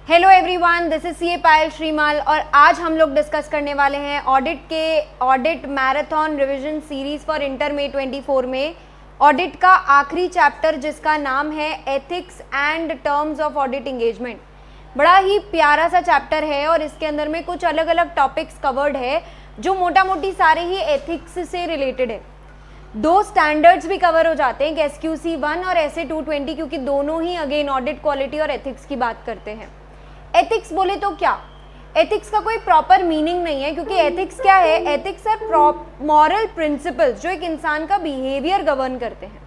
Hello everyone, this is CA Payal Shrimal और आज हम लोग डिस्कस करने वाले हैं audit marathon revision series for inter May 24 में ऑडिट का आखिरी चैप्टर जिसका नाम है ethics and terms of audit engagement. बड़ा ही प्यारा सा चैप्टर है और इसके अंदर में कुछ अलग अलग टॉपिक्स कवर्ड है जो मोटा मोटी सारे ही एथिक्स से रिलेटेड है। दो स्टैंडर्ड्स भी कवर हो जाते हैं, SQC 1 और SA 220, क्योंकि दोनों ही अगेन ऑडिट क्वालिटी और एथिक्स की बात करते हैं। एथिक्स बोले तो क्या, एथिक्स का कोई प्रॉपर मीनिंग नहीं है, क्योंकि एथिक्स क्या है? एथिक्स आर मॉरल प्रिंसिपल्स जो एक इंसान का बिहेवियर गवर्न करते हैं।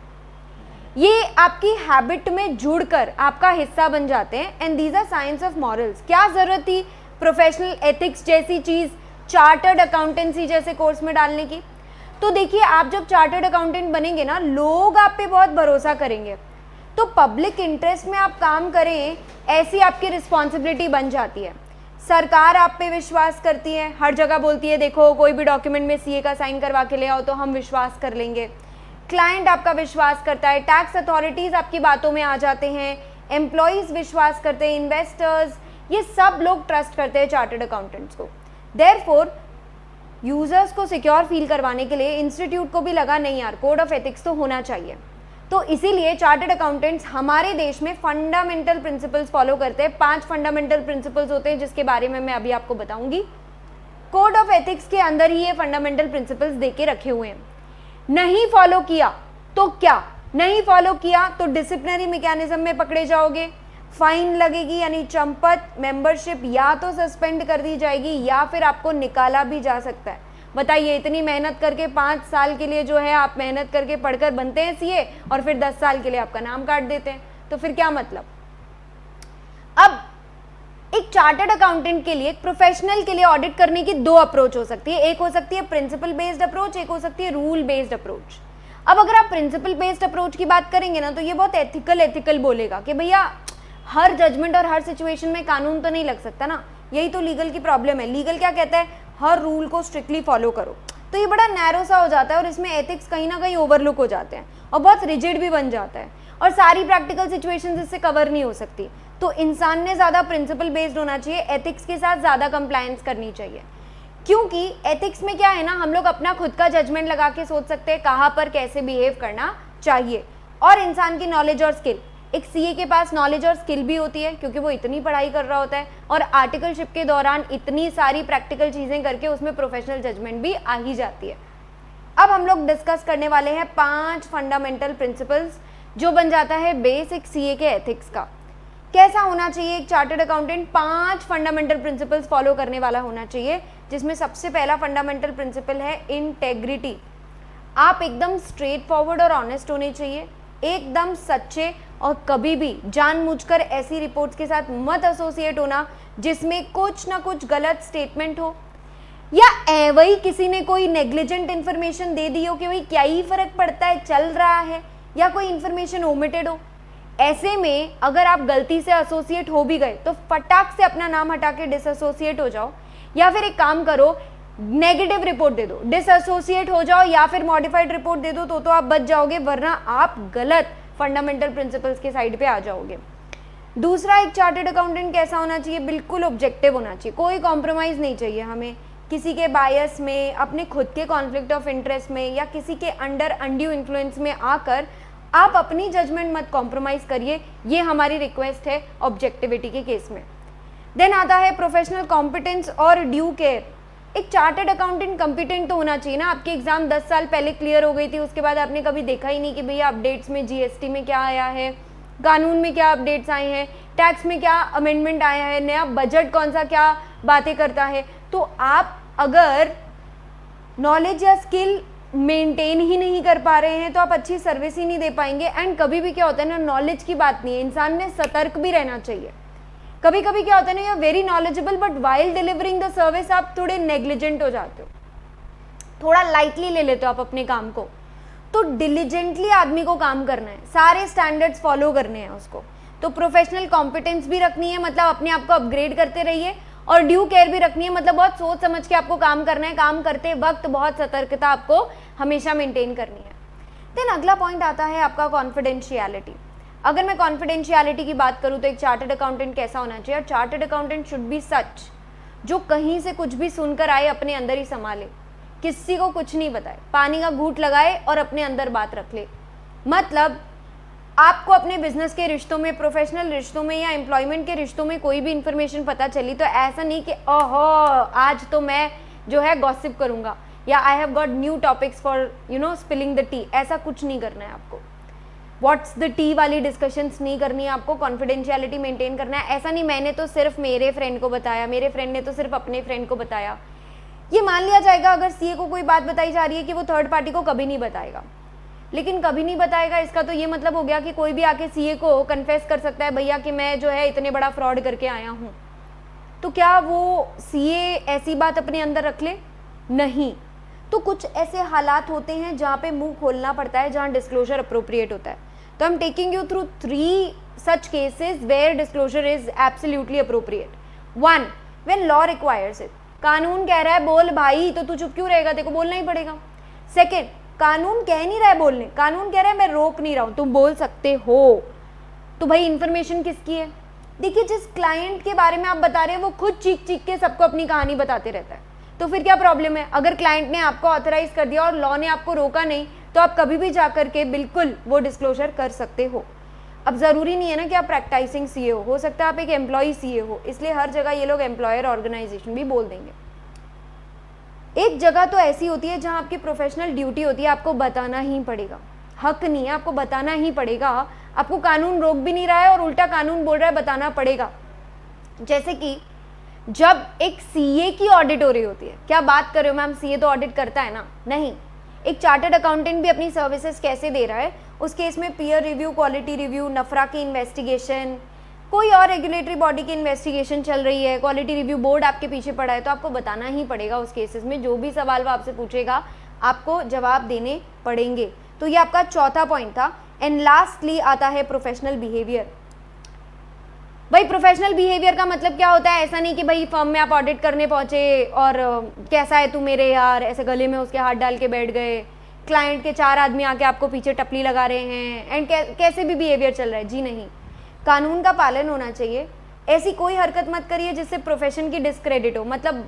ये आपकी हैबिट में जुड़कर आपका हिस्सा बन जाते हैं and these are science of morals. क्या जरूरत थी प्रोफेशनल एथिक्स जैसी चीज चार्टर्ड अकाउंटेंसी जैसे कोर्स में डालने की? तो देखिए, आप जब चार्टर्ड अकाउंटेंट बनेंगे ना, लोग आप पे बहुत भरोसा करेंगे, तो पब्लिक इंटरेस्ट में आप काम करें ऐसी आपकी रिस्पॉन्सिबिलिटी बन जाती है। सरकार आप पे विश्वास करती है, हर जगह बोलती है देखो कोई भी डॉक्यूमेंट में CA का साइन करवा के ले आओ तो हम विश्वास कर लेंगे। क्लाइंट आपका विश्वास करता है, टैक्स अथॉरिटीज़ आपकी बातों में आ जाते हैं, एम्प्लॉयज़ विश्वास करते हैं, इन्वेस्टर्स, ये सब लोग ट्रस्ट करते हैं चार्टर्ड अकाउंटेंट्स को। देयरफॉर यूजर्स को सिक्योर फील करवाने के लिए इंस्टीट्यूट को भी लगा नहीं यार, कोड ऑफ एथिक्स तो होना चाहिए। तो इसीलिए चार्टर्ड अकाउंटेंट्स हमारे देश में फंडामेंटल प्रिंसिपल्स फॉलो करते हैं। 5 फंडामेंटल प्रिंसिपल्स होते हैं जिसके बारे में मैं अभी आपको बताऊंगी। कोड ऑफ एथिक्स के अंदर ही ये फंडामेंटल प्रिंसिपल्स देके रखे हुए हैं। नहीं फॉलो किया तो क्या? नहीं फॉलो किया तो डिसिप्लिनरी मैकेनिज्म में पकड़े जाओगे, फाइन लगेगी यानी चंपत, मेंबरशिप या तो सस्पेंड कर दी जाएगी या फिर आपको निकाला भी जा सकता है। बताइए, इतनी मेहनत करके 5 साल के लिए जो है आप मेहनत करके पढ़कर बनते हैं CA और फिर 10 साल के लिए आपका नाम काट देते हैं, तो फिर क्या मतलब? अब एक चार्टर्ड अकाउंटेंट के लिए, एक प्रोफेशनल के लिए ऑडिट करने की 2 अप्रोच हो सकती है। एक हो सकती है प्रिंसिपल बेस्ड अप्रोच, एक हो सकती है रूल बेस्ड अप्रोच। अब अगर आप प्रिंसिपल बेस्ड अप्रोच की बात करेंगे ना, तो ये बहुत एथिकल बोलेगा कि भैया हर जजमेंट और हर सिचुएशन में कानून तो नहीं लग सकता ना। यही तो लीगल की प्रॉब्लम है। लीगल क्या कहता है? हर रूल को स्ट्रिक्टली फॉलो करो। तो ये बड़ा नैरो सा हो जाता है और इसमें एथिक्स कहीं ना कहीं ओवरलुक हो जाते हैं और बहुत रिजिड भी बन जाता है और सारी प्रैक्टिकल सिचुएशंस इससे कवर नहीं हो सकती। तो इंसान ने ज़्यादा प्रिंसिपल बेस्ड होना चाहिए, एथिक्स के साथ ज़्यादा कंप्लायंस करनी चाहिए, क्योंकि एथिक्स में क्या है ना, हम लोग अपना खुद का जजमेंट लगा के सोच सकते हैं कहाँ पर कैसे बिहेव करना चाहिए। और इंसान की नॉलेज और स्किल, एक CA के पास नॉलेज और स्किल भी होती है क्योंकि वो इतनी पढ़ाई कर रहा होता है और आर्टिकलशिप के दौरान इतनी सारी प्रैक्टिकल चीज़ें करके उसमें प्रोफेशनल जजमेंट भी आ ही जाती है। अब हम लोग डिस्कस करने वाले हैं 5 फंडामेंटल प्रिंसिपल्स जो बन जाता है बेसिक CA के एथिक्स का। कैसा होना चाहिए एक chartered accountant? 5 fundamental principles follow करने वाला होना चाहिए, जिसमें सबसे पहला फंडामेंटल प्रिंसिपल है इंटेग्रिटी। आप एकदम स्ट्रेट फॉरवर्ड और ऑनेस्ट होने चाहिए, एकदम सच्चे, और कभी भी जानबूझकर ऐसी रिपोर्ट्स के साथ मत एसोसिएट होना जिसमें कुछ ना कुछ गलत स्टेटमेंट हो या वही किसी ने कोई नेग्लिजेंट इन्फॉर्मेशन दे दी हो कि भाई क्या ही फर्क पड़ता है, चल रहा है, या कोई इन्फॉर्मेशन ओमिटेड हो। ऐसे में अगर आप गलती से एसोसिएट हो भी गए तो फटाक से अपना नाम हटा के डिसएसोसिएट हो जाओ, या फिर एक काम करो, नेगेटिव रिपोर्ट दे दो, डिसएसोसिएट हो जाओ या फिर मॉडिफाइड रिपोर्ट दे दो, तो आप बच जाओगे, वरना आप गलत फंडामेंटल प्रिंसिपल्स के साइड पे आ जाओगे। दूसरा, एक चार्टर्ड अकाउंटेंट कैसा होना चाहिए? बिल्कुल ऑब्जेक्टिव होना चाहिए, कोई कॉम्प्रोमाइज़ नहीं चाहिए हमें किसी के बायस में, अपने खुद के कॉन्फ्लिक्ट ऑफ इंटरेस्ट में या किसी के अंडर अनड्यू इन्फ्लुएंस में आकर आप अपनी जजमेंट मत कॉम्प्रोमाइज़ करिए, ये हमारी रिक्वेस्ट है ऑब्जेक्टिविटी के केस में। देन आता है प्रोफेशनल कॉम्पिटेंस और ड्यू केयर। एक चार्टर्ड अकाउंटेंट कॉम्पिटेंट तो होना चाहिए ना। आपकी एग्जाम 10 साल पहले क्लियर हो गई थी, उसके बाद आपने कभी देखा ही नहीं कि भैया अपडेट्स में GST में क्या आया है, कानून में क्या अपडेट्स आए हैं, टैक्स में क्या अमेंडमेंट आया है, नया बजट कौन सा क्या बातें करता है। तो आप अगर नॉलेज या स्किल मेंटेन ही नहीं कर पा रहे हैं तो आप अच्छी सर्विस ही नहीं दे पाएंगे। एंड कभी भी क्या होता है ना, नॉलेज की बात नहीं है, इंसान ने सतर्क भी रहना चाहिए। कभी कभी क्या होता है ना, you are very knowledgeable but while delivering the service आप थोड़े नेग्लिजेंट हो जाते हो, थोड़ा लाइटली ले लेते हो आप अपने काम को। तो डिलीजेंटली आदमी को काम करना है, सारे स्टैंडर्ड्स फॉलो करने हैं उसको। तो प्रोफेशनल कॉम्पिटेंस भी रखनी है, मतलब अपने आप को अपग्रेड करते रहिए, और ड्यू केयर भी रखनी है, मतलब बहुत सोच समझ के आपको काम करना है, काम करते वक्त बहुत सतर्कता आपको हमेशा मेंटेन करनी है। देन अगला पॉइंट आता है आपका कॉन्फिडेंशियलिटी। अगर मैं कॉन्फिडेंशियलिटी की बात करूँ तो एक चार्टर्ड अकाउंटेंट कैसा होना चाहिए? चार्टर्ड अकाउंटेंट शुड बी सच, जो कहीं से कुछ भी सुनकर आए अपने अंदर ही संभाले, किसी को कुछ नहीं बताए, पानी का घूंट लगाए और अपने अंदर बात रख ले। मतलब आपको अपने बिजनेस के रिश्तों में, प्रोफेशनल रिश्तों में या एम्प्लॉयमेंट के रिश्तों में कोई भी इंफॉर्मेशन पता चली तो ऐसा नहीं कि ओहो आज तो मैं जो है गॉसिप करूंगा या I have got new topics for spilling the T, ऐसा कुछ नहीं करना है आपको। व्हाट्स द टी वाली डिस्कशंस नहीं करनी है आपको, कॉन्फिडेंशियलिटी मेंटेन करना है। ऐसा नहीं मैंने तो सिर्फ मेरे फ्रेंड को बताया, मेरे फ्रेंड ने तो सिर्फ अपने फ्रेंड को बताया, ये मान लिया जाएगा अगर सीए को कोई बात बताई जा रही है कि वो थर्ड पार्टी को कभी नहीं बताएगा। लेकिन कभी नहीं बताएगा इसका तो ये मतलब हो गया कि कोई भी आके सीए को कन्फेस कर सकता है भैया कि मैं जो है इतने बड़ा फ्रॉड करके आया हूँ, तो क्या वो सीए ऐसी बात अपने अंदर रख ले? नहीं। तो कुछ ऐसे हालात होते हैं जहाँ पे मुंह खोलना पड़ता है, जहाँ डिस्क्लोजर अप्रोप्रिएट होता है। तो I am taking you through 3 such cases where disclosure is absolutely appropriate. 1, when law requires it. कानून कह रहा है बोल भाई, तो तू चुप क्यों रहेगा? तेरे को बोलना ही पड़ेगा। 2, कानून कह नहीं रहा है बोलने, कानून कह रहा है मैं रोक नहीं रहा हूँ, तुम बोल सकते हो। तो भाई इन्फॉर्मेशन किसकी है? देखिए जिस क्लाइंट के बारे में आप बता रहे हैं वो खुद चीख चीख के सबको अपनी कहानी बताते रहता है, तो फिर क्या प्रॉब्लम है? अगर क्लाइंट ने आपको ऑथराइज कर दिया और लॉ ने आपको रोका नहीं, तो आप कभी भी जा करके बिल्कुल वो डिस्क्लोजर कर सकते हो। अब ज़रूरी नहीं है ना कि आप प्रैक्टिसिंग सीए हो सकता है आप एक एम्प्लॉय सीए हो, इसलिए हर जगह ये लोग एम्प्लॉयर ऑर्गेनाइजेशन भी बोल देंगे। एक जगह तो ऐसी होती है जहाँ आपकी प्रोफेशनल ड्यूटी होती है, आपको बताना ही पड़ेगा, हक नहीं है, आपको बताना ही पड़ेगा। आपको कानून रोक भी नहीं रहा है और उल्टा कानून बोल रहा है बताना पड़ेगा। जैसे कि जब एक सीए की ऑडिट हो रही होती है, क्या बात कर रहे हो मैम, सीए तो ऑडिट करता है ना? नहीं, एक चार्टर्ड अकाउंटेंट भी अपनी सर्विसेज कैसे दे रहा है, उस केस में पीयर रिव्यू, क्वालिटी रिव्यू, नफरा की इन्वेस्टिगेशन, कोई और रेगुलेटरी बॉडी की इन्वेस्टिगेशन चल रही है, क्वालिटी रिव्यू बोर्ड आपके पीछे पड़ा है, तो आपको बताना ही पड़ेगा। उस केसेस में जो भी सवाल वो आपसे पूछेगा आपको जवाब देने पड़ेंगे। तो ये आपका चौथा पॉइंट था। एंड लास्टली आता है प्रोफेशनल बिहेवियर। भाई प्रोफेशनल बिहेवियर का मतलब क्या होता है? ऐसा नहीं कि भाई फर्म में आप ऑडिट करने पहुंचे और कैसा है तू मेरे यार, ऐसे गले में उसके हाथ डाल के बैठ गए, क्लाइंट के 4 आदमी आके आपको पीछे टपली लगा रहे हैं एंड कैसे भी बिहेवियर चल रहा है। जी नहीं, कानून का पालन होना चाहिए। ऐसी कोई हरकत मत करिए जिससे प्रोफेशन की डिस्क्रेडिट हो, मतलब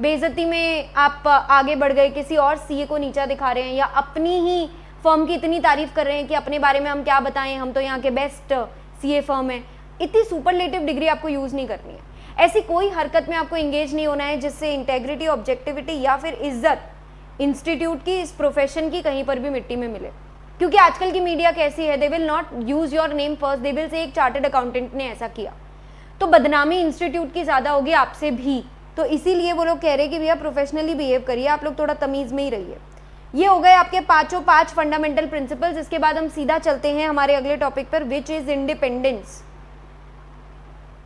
बेइज्जती में आप आगे बढ़ गए, किसी और सीए को नीचा दिखा रहे हैं या अपनी ही फर्म की इतनी तारीफ कर रहे हैं कि अपने बारे में हम क्या बताएं, हम तो यहाँ के बेस्ट सीए फर्म है। इतनी सुपरलेटिव डिग्री आपको यूज़ नहीं करनी है। ऐसी कोई हरकत में आपको इंगेज नहीं होना है जिससे इंटेग्रिटी, ऑब्जेक्टिविटी या फिर इज्जत इंस्टीट्यूट की, इस प्रोफेशन की कहीं पर भी मिट्टी में मिले। क्योंकि आजकल की मीडिया कैसी है, they will not use your name first, they will say एक चार्टर्ड अकाउंटेंट ने ऐसा किया, तो बदनामी इंस्टीट्यूट की ज़्यादा होगी आपसे भी। तो इसीलिए वो लोग कह रहे हैं कि भैया प्रोफेशनली बिहेव करिए, आप लोग थोड़ा तमीज़ में ही रहिए। ये हो गए आपके 5 फंडामेंटल प्रिंसिपल्स। इसके बाद हम सीधा चलते हैं हमारे अगले टॉपिक पर, विच इज इंडिपेंडेंस।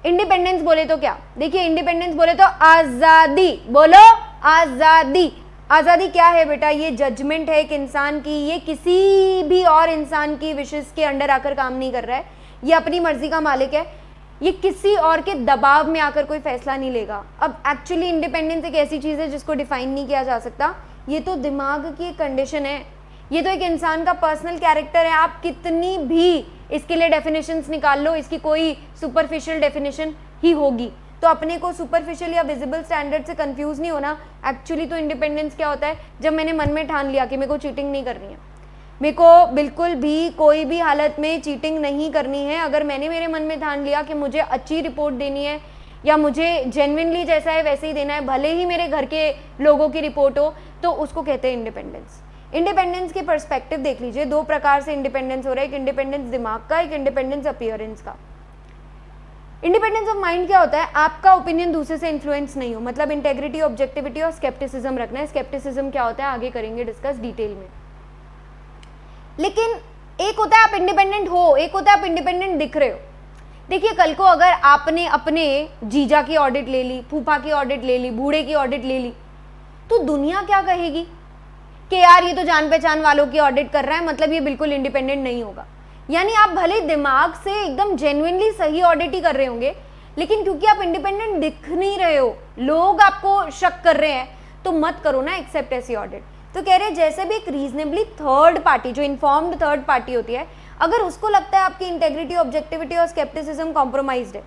इंडिपेंडेंस बोले तो क्या? देखिए इंडिपेंडेंस बोले तो आज़ादी, बोलो आज़ादी। आज़ादी क्या है बेटा? ये जजमेंट है एक इंसान की, ये किसी भी और इंसान की विशेष के अंडर आकर काम नहीं कर रहा है, ये अपनी मर्जी का मालिक है, ये किसी और के दबाव में आकर कोई फैसला नहीं लेगा। अब एक्चुअली इंडिपेंडेंस एक ऐसी चीज़ है जिसको डिफाइन नहीं किया जा सकता, ये तो दिमाग की एक कंडीशन है, ये तो एक इंसान का पर्सनल कैरेक्टर है। आप कितनी भी इसके लिए डेफिनेशंस निकाल लो, इसकी कोई सुपरफिशियल डेफिनेशन ही होगी। तो अपने को सुपरफिशियल या विजिबल स्टैंडर्ड से कंफ्यूज नहीं होना। एक्चुअली तो इंडिपेंडेंस क्या होता है? जब मैंने मन में ठान लिया कि मेरे को चीटिंग नहीं करनी है, मेरे को बिल्कुल भी कोई भी हालत में चीटिंग नहीं करनी है, अगर मैंने मेरे मन में ठान लिया कि मुझे अच्छी रिपोर्ट देनी है या मुझे जेन्युइनली जैसा है वैसे ही देना है, भले ही मेरे घर के लोगों की रिपोर्ट हो, तो उसको कहते हैं इंडिपेंडेंस। इंडिपेंडेंस के पर्सपेक्टिव देख लीजिए, 2 प्रकार से इंडिपेंडेंस हो रहा है, एक इंडिपेंडेंस दिमाग का, एक इंडिपेंडेंस अपीयरेंस का। इंडिपेंडेंस ऑफ माइंड क्या होता है? आपका ओपिनियन दूसरे से इन्फ्लुएंस नहीं हो, मतलब इंटेग्रिटी, ऑब्जेक्टिविटी और स्केप्टिसिज्म रखना है। स्केप्टिसिज्म क्या होता है आगे करेंगे डिस्कस डिटेल में। लेकिन एक होता है आप इंडिपेंडेंट हो, एक होता है आप इंडिपेंडेंट दिख रहे हो। देखिए कल को अगर आपने अपने जीजा की ऑडिट ले ली, फूफा की ऑडिट ले ली, बूढ़े की ऑडिट ले ली, तो दुनिया क्या कहेगी कि यार ये तो जान पहचान वालों की ऑडिट कर रहा है, मतलब ये बिल्कुल इंडिपेंडेंट नहीं होगा। यानी आप भले दिमाग से एकदम जेन्युइनली सही ऑडिट ही कर रहे होंगे, लेकिन क्योंकि आप इंडिपेंडेंट दिख नहीं रहे हो, लोग आपको शक कर रहे हैं, तो मत करो ना एक्सेप्ट ऐसी ऑडिट। तो कह रहे हैं जैसे भी एक रीजनेबली थर्ड पार्टी, जो इन्फॉर्म्ड थर्ड पार्टी होती है, अगर उसको लगता है आपकी इंटेग्रिटी, ऑब्जेक्टिविटी और स्केप्टिसिज्म कॉम्प्रोमाइज्ड है,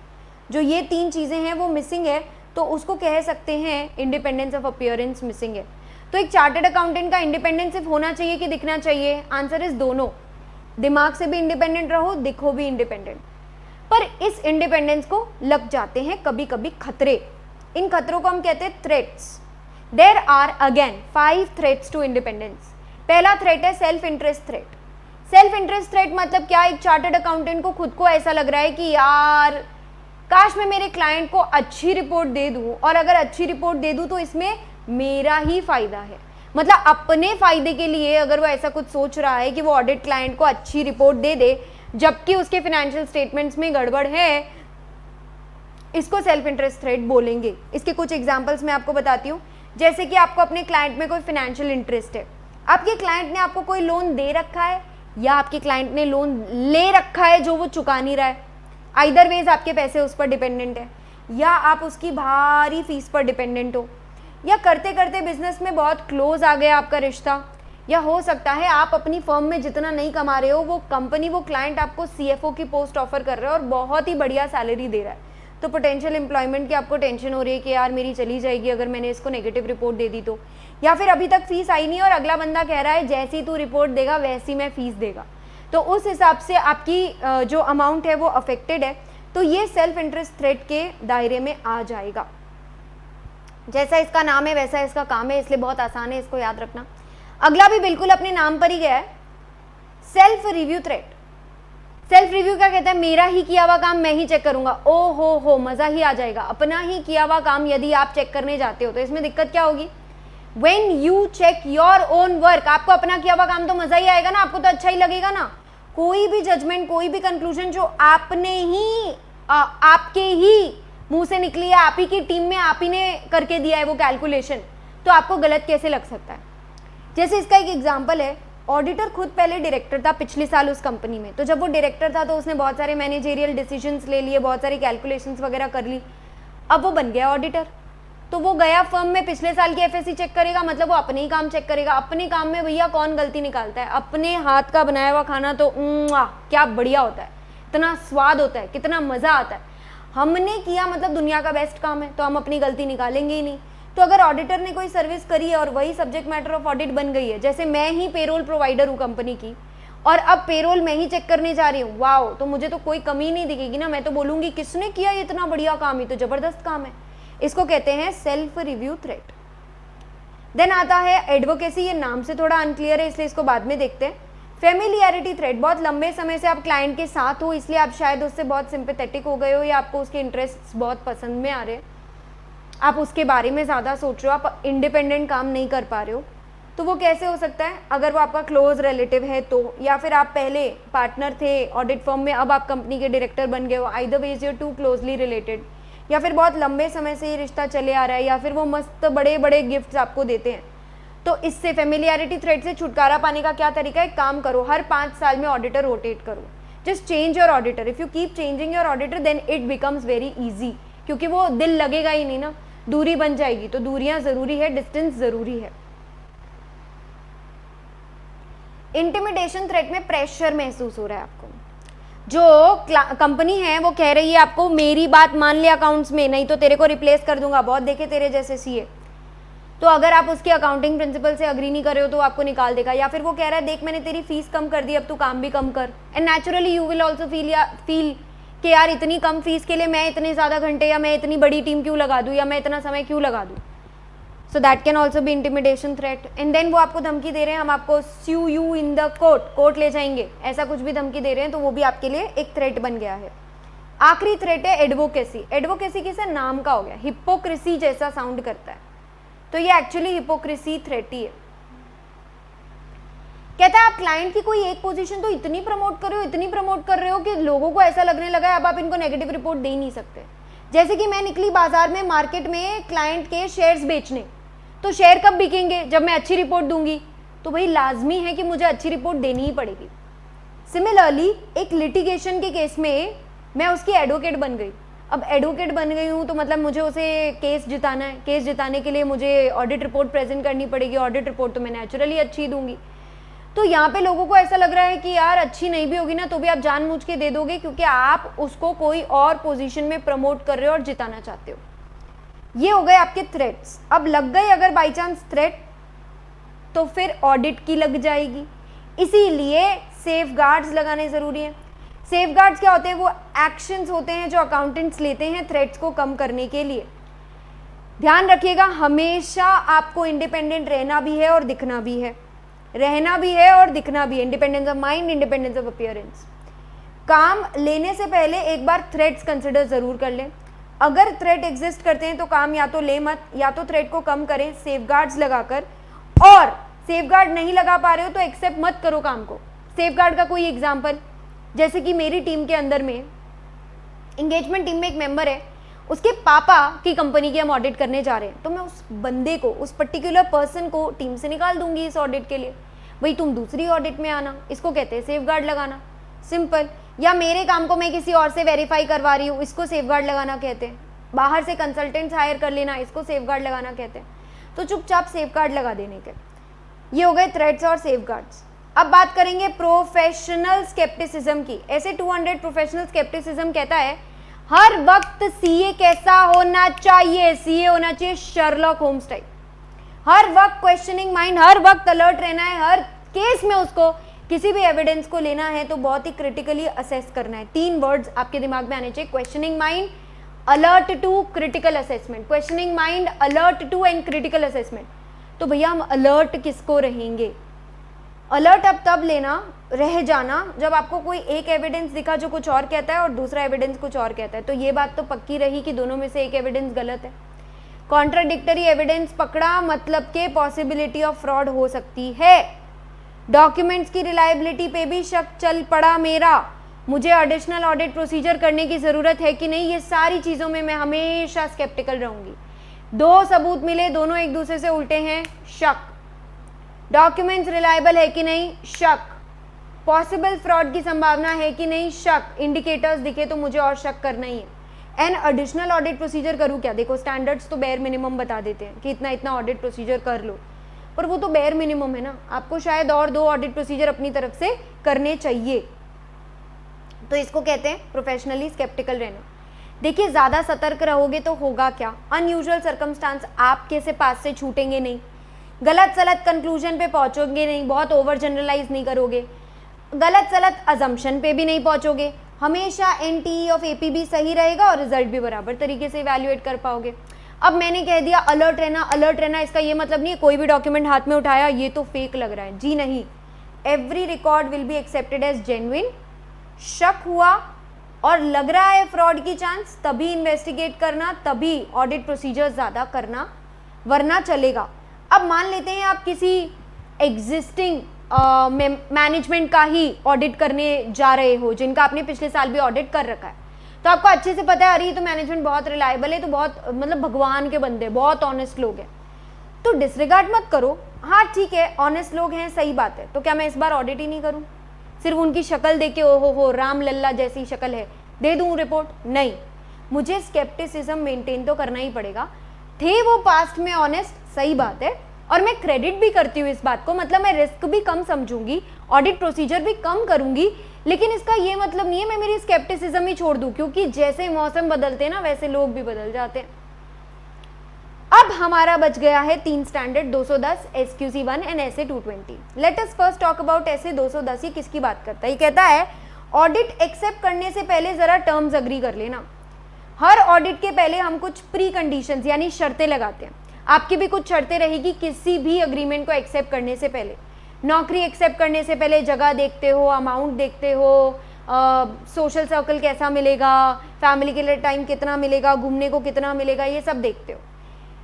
जो ये 3 चीज़ें हैं वो मिसिंग है, तो उसको कह सकते हैं इंडिपेंडेंस ऑफ अपीयरेंस मिसिंग है। तो एक चार्टर्ड अकाउंटेंट का इंडिपेंडेंस सिर्फ होना चाहिए कि दिखना चाहिए? आंसर इज दोनों। दिमाग से भी इंडिपेंडेंट रहो, दिखो भी इंडिपेंडेंट। पर इस इंडिपेंडेंस को लग जाते हैं कभी कभी खतरे। इन खतरों को हम कहते हैं threats. There are again 5 threats to independence. पहला थ्रेट है self interest threat. Self interest threat मतलब क्या? एक चार्टर्ड अकाउंटेंट को खुद को ऐसा लग रहा है कि यार काश मैं मेरे क्लाइंट को अच्छी रिपोर्ट दे दूं, और अगर अच्छी रिपोर्ट दे दूं तो इसमें मेरा ही फायदा है। मतलब अपने फायदे के लिए अगर वो ऐसा कुछ सोच रहा है कि वो ऑडिट क्लाइंट को अच्छी रिपोर्ट दे दे जबकि उसके फाइनेंशियल स्टेटमेंट्स में गड़बड़ है, इसको सेल्फ इंटरेस्ट थ्रेट बोलेंगे। इसके कुछ एग्जांपल्स मैं आपको बताती हूँ। जैसे कि आपको अपने क्लाइंट में कोई फाइनेंशियल इंटरेस्ट है, आपके क्लाइंट ने आपको कोई लोन दे रखा है या आपके क्लाइंट ने लोन ले रखा है जो वो चुका नहीं रहा है। आइदर वेज आपके पैसे उस पर डिपेंडेंट है, या आप उसकी भारी फीस पर डिपेंडेंट हो, या करते करते बिजनेस में बहुत क्लोज आ गया आपका रिश्ता, या हो सकता है आप अपनी फर्म में जितना नहीं कमा रहे हो वो कंपनी, वो क्लाइंट आपको CFO की पोस्ट ऑफर कर रहा है और बहुत ही बढ़िया सैलरी दे रहा है। तो पोटेंशियल एम्प्लॉयमेंट की आपको टेंशन हो रही है कि यार मेरी चली जाएगी अगर मैंने इसको नेगेटिव रिपोर्ट दे दी तो, या फिर अभी तक फीस आई नहीं और अगला बंदा कह रहा है जैसी तू रिपोर्ट देगा वैसी मैं फीस देगा, तो उस हिसाब से आपकी जो अमाउंट है वो अफेक्टेड है। तो ये सेल्फ इंटरेस्ट थ्रेट के दायरे में आ जाएगा। जैसा इसका नाम है वैसा इसका काम है, इसलिए बहुत आसान है इसको याद रखना। अगला भी बिल्कुल अपने नाम पर ही गया है, self review threat. Self review क्या कहता है? मेरा ही किया हुआ काम मैं ही चेक करूंगा। ओ हो मजा ही आ जाएगा। अपना ही किया हुआ काम यदि आप चेक करने जाते हो तो इसमें दिक्कत क्या होगी? When you check your own work, आपको अपना किया हुआ काम तो मजा ही आएगा ना, आपको तो अच्छा ही लगेगा ना। कोई भी जजमेंट, कोई भी कंक्लूजन जो आपने ही आपके ही मुंह से निकली है, आप ही की टीम में आप ही ने करके दिया है वो कैलकुलेशन, तो आपको गलत कैसे लग सकता है? जैसे इसका एक एग्जांपल है, ऑडिटर खुद पहले डायरेक्टर था पिछले साल उस कंपनी में, तो जब वो डायरेक्टर था तो उसने बहुत सारे मैनेजेरियल डिसीजंस ले लिए, बहुत सारी कैलकुलेशंस वगैरह कर ली। अब वो बन गया ऑडिटर, तो वो गया फर्म में पिछले साल की FSC चेक करेगा, मतलब वो अपने ही काम चेक करेगा। अपने काम में भैया कौन गलती निकालता है? अपने हाथ का बनाया हुआ खाना तो क्या बढ़िया होता है, इतना स्वाद होता है, कितना मज़ा आता है। हमने किया मतलब दुनिया का बेस्ट काम है, तो हम अपनी गलती निकालेंगे ही नहीं। तो अगर ऑडिटर ने कोई सर्विस करी है और वही सब्जेक्ट मैटर ऑफ ऑडिट बन गई है, जैसे मैं ही पेरोल प्रोवाइडर हूँ कंपनी की और अब पेरोल मैं ही चेक करने जा रही हूँ, वाओ, तो मुझे तो कोई कमी नहीं दिखेगी ना, मैं तो बोलूँगी किसने किया इतना बढ़िया काम, ही तो ज़बरदस्त काम है। इसको कहते हैं सेल्फ रिव्यू थ्रेट। देन आता है एडवोकेसी। ये नाम से थोड़ा अनक्लियर है इसलिए इसको बाद में देखते हैं। फेमिलियरिटी थ्रेट, बहुत लंबे समय से आप क्लाइंट के साथ हो इसलिए आप शायद उससे बहुत सिंपैथेटिक हो गए हो, या आपको उसके इंटरेस्ट बहुत पसंद में आ रहे हैं, आप उसके बारे में ज़्यादा सोच रहे हो, आप इंडिपेंडेंट काम नहीं कर पा रहे हो। तो वो कैसे हो सकता है? अगर वो आपका क्लोज रिलेटिव है तो, या फिर आप पहले पार्टनर थे ऑडिट फर्म में, अब आप कंपनी के डायरेक्टर बन गए हो, either ways you are too closely related, या फिर बहुत लंबे समय से ये रिश्ता चले आ रहा है, या फिर वो मस्त बड़े बड़े गिफ्ट्स आपको देते हैं। तो इससे फेमिलियरिटी थ्रेट से छुटकारा पाने का क्या तरीका है? काम करो, हर 5 साल में ऑडिटर रोटेट करो। Just change your auditor. If you keep changing your auditor then it becomes very easy, क्योंकि वो दिल लगेगा ही नहीं ना, दूरी बन जाएगी। तो दूरियां जरूरी है, डिस्टेंस जरूरी है। इंटिमिडेशन थ्रेट में प्रेशर महसूस हो रहा है आपको, जो कंपनी है वो कह रही है आपको मेरी बात मान ले अकाउंट्स में, नहीं तो तेरे को रिप्लेस कर दूंगा, बहुत देखे तेरे जैसे सीए। तो अगर आप उसकी अकाउंटिंग प्रिंसिपल से अग्री नहीं कर रहे हो तो आपको निकाल देगा। या फिर वो कह रहा है देख मैंने तेरी फीस कम कर दी, अब तू काम भी कम कर, and naturally you will also feel कि यार इतनी कम फीस के लिए मैं इतने ज़्यादा घंटे या मैं इतनी बड़ी टीम क्यों लगा दूँ, या मैं इतना समय क्यों लगा दूँ। So that can also be intimidation threat. And then वो आपको धमकी दे रहे हैं हम आपको sue you in the court ले जाएंगे, ऐसा कुछ भी धमकी दे रहे हैं, तो वो भी आपके लिए एक थ्रेट बन गया है। आखिरी थ्रेट है एडवोकेसी। एडवोकेसी किसे नाम का हो गया, हिपोक्रेसी जैसा साउंड करता है, तो ये एक्चुअली हिपोक्रेसी थ्रेट ही है। कहता है आप क्लाइंट की कोई एक पोजीशन तो इतनी प्रमोट कर रहे हो, इतनी प्रमोट कर रहे हो कि लोगों को ऐसा लगने लगा है अब आप इनको नेगेटिव रिपोर्ट दे ही नहीं सकते। जैसे कि मैं निकली बाजार में, मार्केट में क्लाइंट के शेयर्स बेचने, तो शेयर कब बिकेंगे? जब मैं अच्छी रिपोर्ट दूंगी, तो भाई लाजमी है कि मुझे अच्छी रिपोर्ट देनी ही पड़ेगी। सिमिलरली एक लिटिगेशन के केस में मैं उसकी एडवोकेट बन गई। अब एडवोकेट बन गई हूँ तो मतलब मुझे उसे केस जिताना है, केस जिताने के लिए मुझे ऑडिट रिपोर्ट प्रेजेंट करनी पड़ेगी। ऑडिट रिपोर्ट तो मैं नेचुरली अच्छी दूंगी। तो यहाँ पे लोगों को ऐसा लग रहा है कि यार अच्छी नहीं भी होगी ना तो भी आप जानबूझ के दे दोगे, क्योंकि आप उसको कोई और पोजीशन में प्रमोट कर रहे हो और जिताना चाहते हो। ये हो गए आपके थ्रेट्स। अब लग गए अगर बाई चांस थ्रेट, तो फिर ऑडिट की लग जाएगी, इसीलिए सेफगार्ड्स लगाने ज़रूरी है। सेफगार्ड्स क्या होते हैं? वो एक्शंस होते हैं जो अकाउंटेंट्स लेते हैं थ्रेट्स को कम करने के लिए। ध्यान रखिएगा, हमेशा आपको इंडिपेंडेंट रहना भी है और दिखना भी है, रहना भी है और दिखना भी है। Independence of mind, independence of appearance. काम लेने से पहले एक बार थ्रेट्स कंसिडर ज़रूर कर लें। अगर थ्रेट एग्जिस्ट करते हैं तो काम या तो ले मत, या तो थ्रेट को कम करें सेफगार्ड्स लगाकर, और सेफगार्ड नहीं लगा पा रहे हो तो एक्सेप्ट मत करो काम को। सेफगार्ड का कोई एग्जांपल, जैसे कि मेरी टीम के अंदर में एंगेजमेंट टीम में एक मेंबर है, उसके पापा की कंपनी की हम ऑडिट करने जा रहे हैं, तो मैं उस बंदे को, उस पर्टिकुलर पर्सन को टीम से निकाल दूंगी इस ऑडिट के लिए। भाई तुम दूसरी ऑडिट में आना, इसको कहते हैं सेफगार्ड लगाना, सिंपल। या मेरे काम को मैं किसी और से वेरीफाई करवा रही हूँ, इसको सेफगार्ड लगाना कहते हैं। बाहर से कंसल्टेंट्स हायर कर लेना, इसको सेफगार्ड लगाना कहते हैं। तो चुपचाप सेफगार्ड लगा देने के। ये हो गए थ्रेट्स और सेफगार्ड्स। अब बात करेंगे प्रोफेशनल स्केप्टिसिज्म की। ऐसे 200 प्रोफेशनल स्केप्टिसिज्म कहता है हर वक्त सीए कैसा होना चाहिए? सीए होना चाहिए शर्लॉक होम्स टाइप। हर वक्त क्वेश्चनिंग माइंड, हर वक्त अलर्ट रहना है, हर केस में उसको किसी भी एविडेंस को लेना है तो बहुत ही क्रिटिकली असेस करना है। 3 वर्ड्स आपके दिमाग में आने चाहिए, questioning mind, alert to, critical assessment. Questioning mind, alert to and critical assessment. तो भैया हम अलर्ट किसको रहेंगे? अलर्ट अब तब लेना, रह जाना जब आपको कोई एक एविडेंस दिखा जो कुछ और कहता है और दूसरा एविडेंस कुछ और कहता है। तो ये बात तो पक्की रही कि दोनों में से एक एविडेंस गलत है। कॉन्ट्राडिक्टरी एविडेंस पकड़ा मतलब के पॉसिबिलिटी ऑफ फ्रॉड हो सकती है। डॉक्यूमेंट्स की रिलायबिलिटी पे भी शक चल पड़ा मेरा, मुझे एडिशनल ऑडिट प्रोसीजर करने की ज़रूरत है कि नहीं, ये सारी चीज़ों में मैं हमेशा स्केप्टिकल रहूँगी। 2 सबूत मिले, दोनों एक दूसरे से उल्टे हैं, शक। डॉक्यूमेंट्स रिलायबल है कि नहीं, शक। पॉसिबल फ्रॉड की संभावना है कि नहीं, शक। इंडिकेटर्स दिखे तो मुझे और शक करना ही है। एंड एडिशनल ऑडिट प्रोसीजर करूँ क्या? देखो स्टैंडर्ड्स तो बेयर मिनिमम बता देते हैं कि इतना इतना ऑडिट प्रोसीजर कर लो, पर वो तो बेयर मिनिमम है ना, आपको शायद और 2 ऑडिट प्रोसीजर अपनी तरफ से करने चाहिए। तो इसको कहते हैं प्रोफेशनली स्केप्टिकल रहना। देखिए ज़्यादा सतर्क रहोगे तो होगा क्या? अनयूजुअल सर्कमस्टांस आपके से पास से छूटेंगे नहीं, गलत सलत कंक्लूजन पे पहुंचोगे नहीं, बहुत ओवर जनरलाइज नहीं करोगे, गलत सलत अजम्पशन पे भी नहीं पहुंचोगे, हमेशा एनटीई ऑफ एपी भी सही रहेगा और रिजल्ट भी बराबर तरीके से इवैल्यूएट कर पाओगे। अब मैंने कह दिया अलर्ट रहना, अलर्ट रहना, इसका ये मतलब नहीं है कोई भी डॉक्यूमेंट हाथ में उठाया ये तो फेक लग रहा है, जी नहीं। Every record will be accepted as genuine. शक हुआ और लग रहा है फ्रॉड की चांस, तभी इन्वेस्टिगेट करना, तभी ऑडिट प्रोसीजर ज़्यादा करना, वरना चलेगा। अब मान लेते हैं आप किसी एग्जिस्टिंग मैनेजमेंट का ही ऑडिट करने जा रहे हो, जिनका आपने पिछले साल भी ऑडिट कर रखा है, तो आपको अच्छे से पता है अरे ये तो मैनेजमेंट बहुत रिलायबल है, तो बहुत मतलब भगवान के बंदे, बहुत ऑनेस्ट लोग हैं, तो डिसरिगार्ड मत करो। हाँ ठीक है, ऑनेस्ट लोग हैं, सही बात है, तो क्या मैं इस बार ऑडिट ही नहीं करूँ? सिर्फ उनकी शक्ल देख के ओहो हो राम लल्ला जैसी शक्ल है दे दूँ रिपोर्ट? नहीं, मुझे स्केप्टिसिज्म मेंटेन तो करना ही पड़ेगा। थे वो पास्ट में ऑनेस्ट, सही बात है, और मैं क्रेडिट भी करती हूँ इस बात को, मतलब मैं रिस्क भी कम समझूंगी, ऑडिट प्रोसीजर भी कम करूंगी, लेकिन इसका ये मतलब नहीं है मैं मेरी स्केप्टिसिज्म ही छोड़ दूं, क्योंकि जैसे मौसम बदलते हैं ना वैसे लोग भी बदल जाते हैं। अब हमारा बच गया है 3 standard, 210, SQC1 and SA 220। Let us first talk about SA 210। ये किसकी बात करता है? ये कहता है ऑडिट एक्सेप्ट करने से पहले जरा टर्म्स अग्री कर लेना। हर ऑडिट के पहले हम कुछ प्री कंडीशंस यानी शर्तें लगाते हैं, आपकी भी कुछ शर्तें रहेगी किसी भी अग्रीमेंट को एक्सेप्ट करने से पहले। नौकरी एक्सेप्ट करने से पहले जगह देखते हो, अमाउंट देखते हो, सोशल सर्कल कैसा मिलेगा, फैमिली के लिए टाइम कितना मिलेगा, घूमने को कितना मिलेगा, ये सब देखते हो।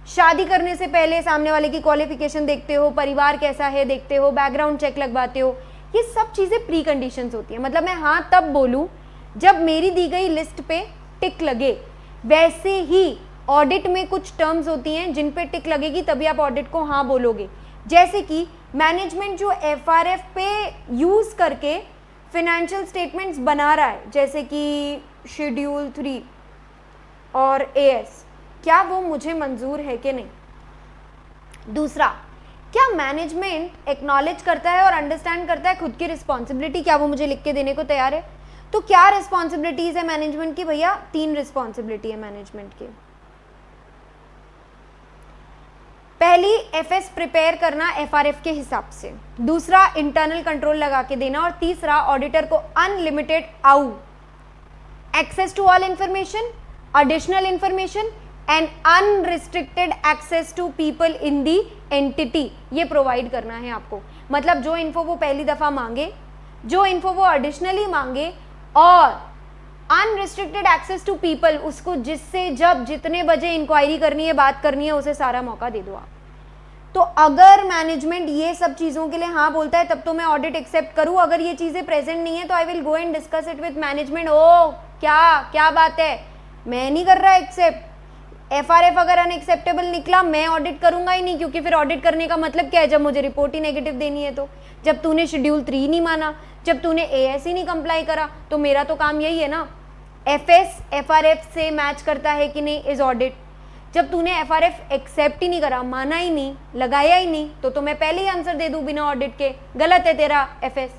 शादी करने से पहले सामने वाले की क्वालिफिकेशन देखते हो, परिवार कैसा है देखते हो, बैकग्राउंड चेक लगवाते हो। ये सब चीज़ें प्री कंडीशंस होती हैं, मतलब मैं हाँ तब बोलूँ जब मेरी दी गई लिस्ट पे टिक लगे। वैसे ही ऑडिट में कुछ टर्म्स होती हैं जिन पे टिक लगेगी तभी आप ऑडिट को हाँ बोलोगे। जैसे कि मैनेजमेंट जो FRF पे यूज़ करके फिनेंशियल स्टेटमेंट्स बना रहा है, जैसे कि शेड्यूल 3 और AS, क्या वो मुझे मंजूर है कि नहीं। दूसरा, क्या मैनेजमेंट एक्नॉलेज करता है और अंडरस्टैंड करता है खुद की रिस्पॉन्सिबिलिटी? क्या वो मुझे लिख के देने को तैयार है? तो क्या रिस्पॉन्सिबिलिटीज है मैनेजमेंट की? भैया 3 रिस्पॉन्सिबिलिटी है मैनेजमेंट की। पहली, एफएस प्रिपेयर करना एफआरएफ के हिसाब से। दूसरा, इंटरनल कंट्रोल लगा के देना। और तीसरा, ऑडिटर को unlimited access to all information, additional information and unrestricted access to people in the entity, ये प्रोवाइड करना है आपको। मतलब जो इन्फो वो पहली दफा मांगे, जो इन्फो वो एडिशनली मांगे, और अनरिस्ट्रिक्टेड एक्सेस टू पीपल, उसको जिससे जब जितने बजे इंक्वायरी करनी है, बात करनी है, उसे सारा मौका दे दो आप। तो अगर मैनेजमेंट ये सब चीज़ों के लिए हाँ बोलता है तब तो मैं ऑडिट एक्सेप्ट करूँ। अगर ये चीज़ें प्रेजेंट नहीं है तो I will go and discuss it with management. ओ क्या बात है, मैं नहीं कर रहा एक्सेप्ट। एफआरएफ अगर अनएक्सेप्टेबल निकला, मैं ऑडिट करूंगा ही नहीं, क्योंकि फिर ऑडिट करने का मतलब क्या है जब मुझे रिपोर्ट ही नेगेटिव देनी है। तो जब तूने शेड्यूल 3 नहीं माना, जब तूने एएस ही नहीं कंप्लाई करा, तो मेरा तो काम यही है ना, एफएस एफआरएफ से मैच करता है कि नहीं इज ऑडिट। जब तूने एफआरएफ एक्सेप्ट ही नहीं करा, माना ही नहीं, लगाया ही नहीं, तो मैं पहले ही आंसर दे दूं बिना ऑडिट के, गलत है तेरा एफएस।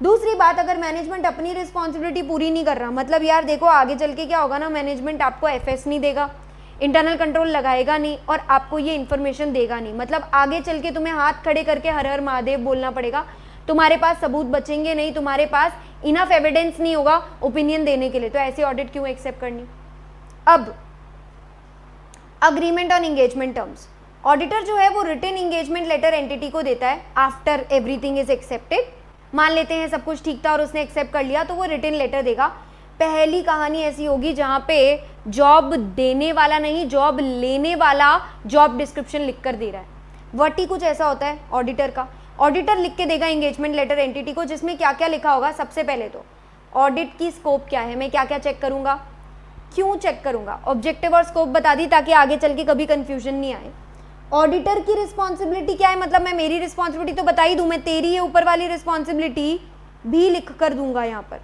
दूसरी बात, अगर मैनेजमेंट अपनी रिस्पॉन्सिबिलिटी पूरी नहीं कर रहा, मतलब यार देखो आगे चल के क्या होगा ना, मैनेजमेंट आपको एफएस नहीं देगा, इंटरनल कंट्रोल लगाएगा नहीं और आपको ये इन्फॉर्मेशन देगा नहीं। मतलब आगे चल के तुम्हें हाथ खड़े करके हर हर महादेव बोलना पड़ेगा, तुम्हारे पास सबूत बचेंगे नहीं, तुम्हारे पास इनफ एविडेंस नहीं होगा ओपिनियन देने के लिए। तो ऐसी ऑडिट क्यों एक्सेप्ट करनी। अब agreement on engagement terms, auditor जो है वो रिटन एंगेजमेंट लेटर एंटिटी को देता है आफ्टर एवरीथिंग इज एक्सेप्टेड। मान लेते हैं सब कुछ ठीक था और उसने एक्सेप्ट कर लिया, तो वो रिटन लेटर देगा। पहली कहानी ऐसी होगी जहां पे जॉब देने वाला नहीं, जॉब लेने वाला जॉब डिस्क्रिप्शन लिख कर दे रहा है। वर्टी कुछ ऐसा होता है ऑडिटर का, ऑडिटर लिख के देगा एंगेजमेंट लेटर एंटिटी को, जिसमें क्या क्या लिखा होगा। सबसे पहले तो ऑडिट की स्कोप क्या है, मैं क्या क्या चेक करूंगा, क्यों चेक करूंगा, ऑब्जेक्टिव और स्कोप बता दी ताकि आगे चल के कभी कंफ्यूजन नहीं आए। ऑडिटर की रिस्पॉन्सिबिलिटी क्या है, मतलब मैं मेरी रिस्पॉन्सिबिलिटी तो बता ही दूं, मैं तेरी ये ऊपर वाली रिस्पॉन्सिबिलिटी भी लिख कर दूंगा यहाँ पर।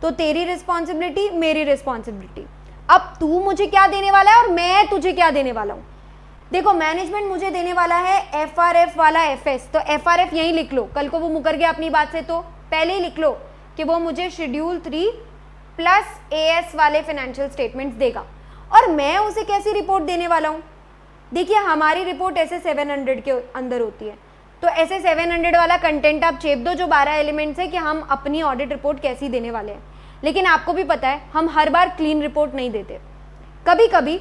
तो तेरी रिस्पॉन्सिबिलिटी, मेरी रिस्पॉन्सिबिलिटी। अब तू मुझे क्या देने वाला है और मैं तुझे क्या देने वाला हूँ। देखो मैनेजमेंट मुझे देने वाला है एफआरएफ वाला एफएस, तो एफआरएफ यहीं लिख लो, कल को वो मुकर गया अपनी बात से तो पहले ही लिख लो कि वो मुझे शेड्यूल 3 प्लस एएस वाले फाइनेंशियल स्टेटमेंट्स देगा। और मैं उसे कैसी रिपोर्ट देने वाला हूँ, देखिए हमारी रिपोर्ट ऐसे 700 के अंदर होती है, तो ऐसे 700 वाला कंटेंट आप चेप दो जो 12 एलिमेंट्स है कि हम अपनी ऑडिट रिपोर्ट कैसी देने वाले हैं। लेकिन आपको भी पता है हम हर बार क्लीन रिपोर्ट नहीं देते, कभी कभी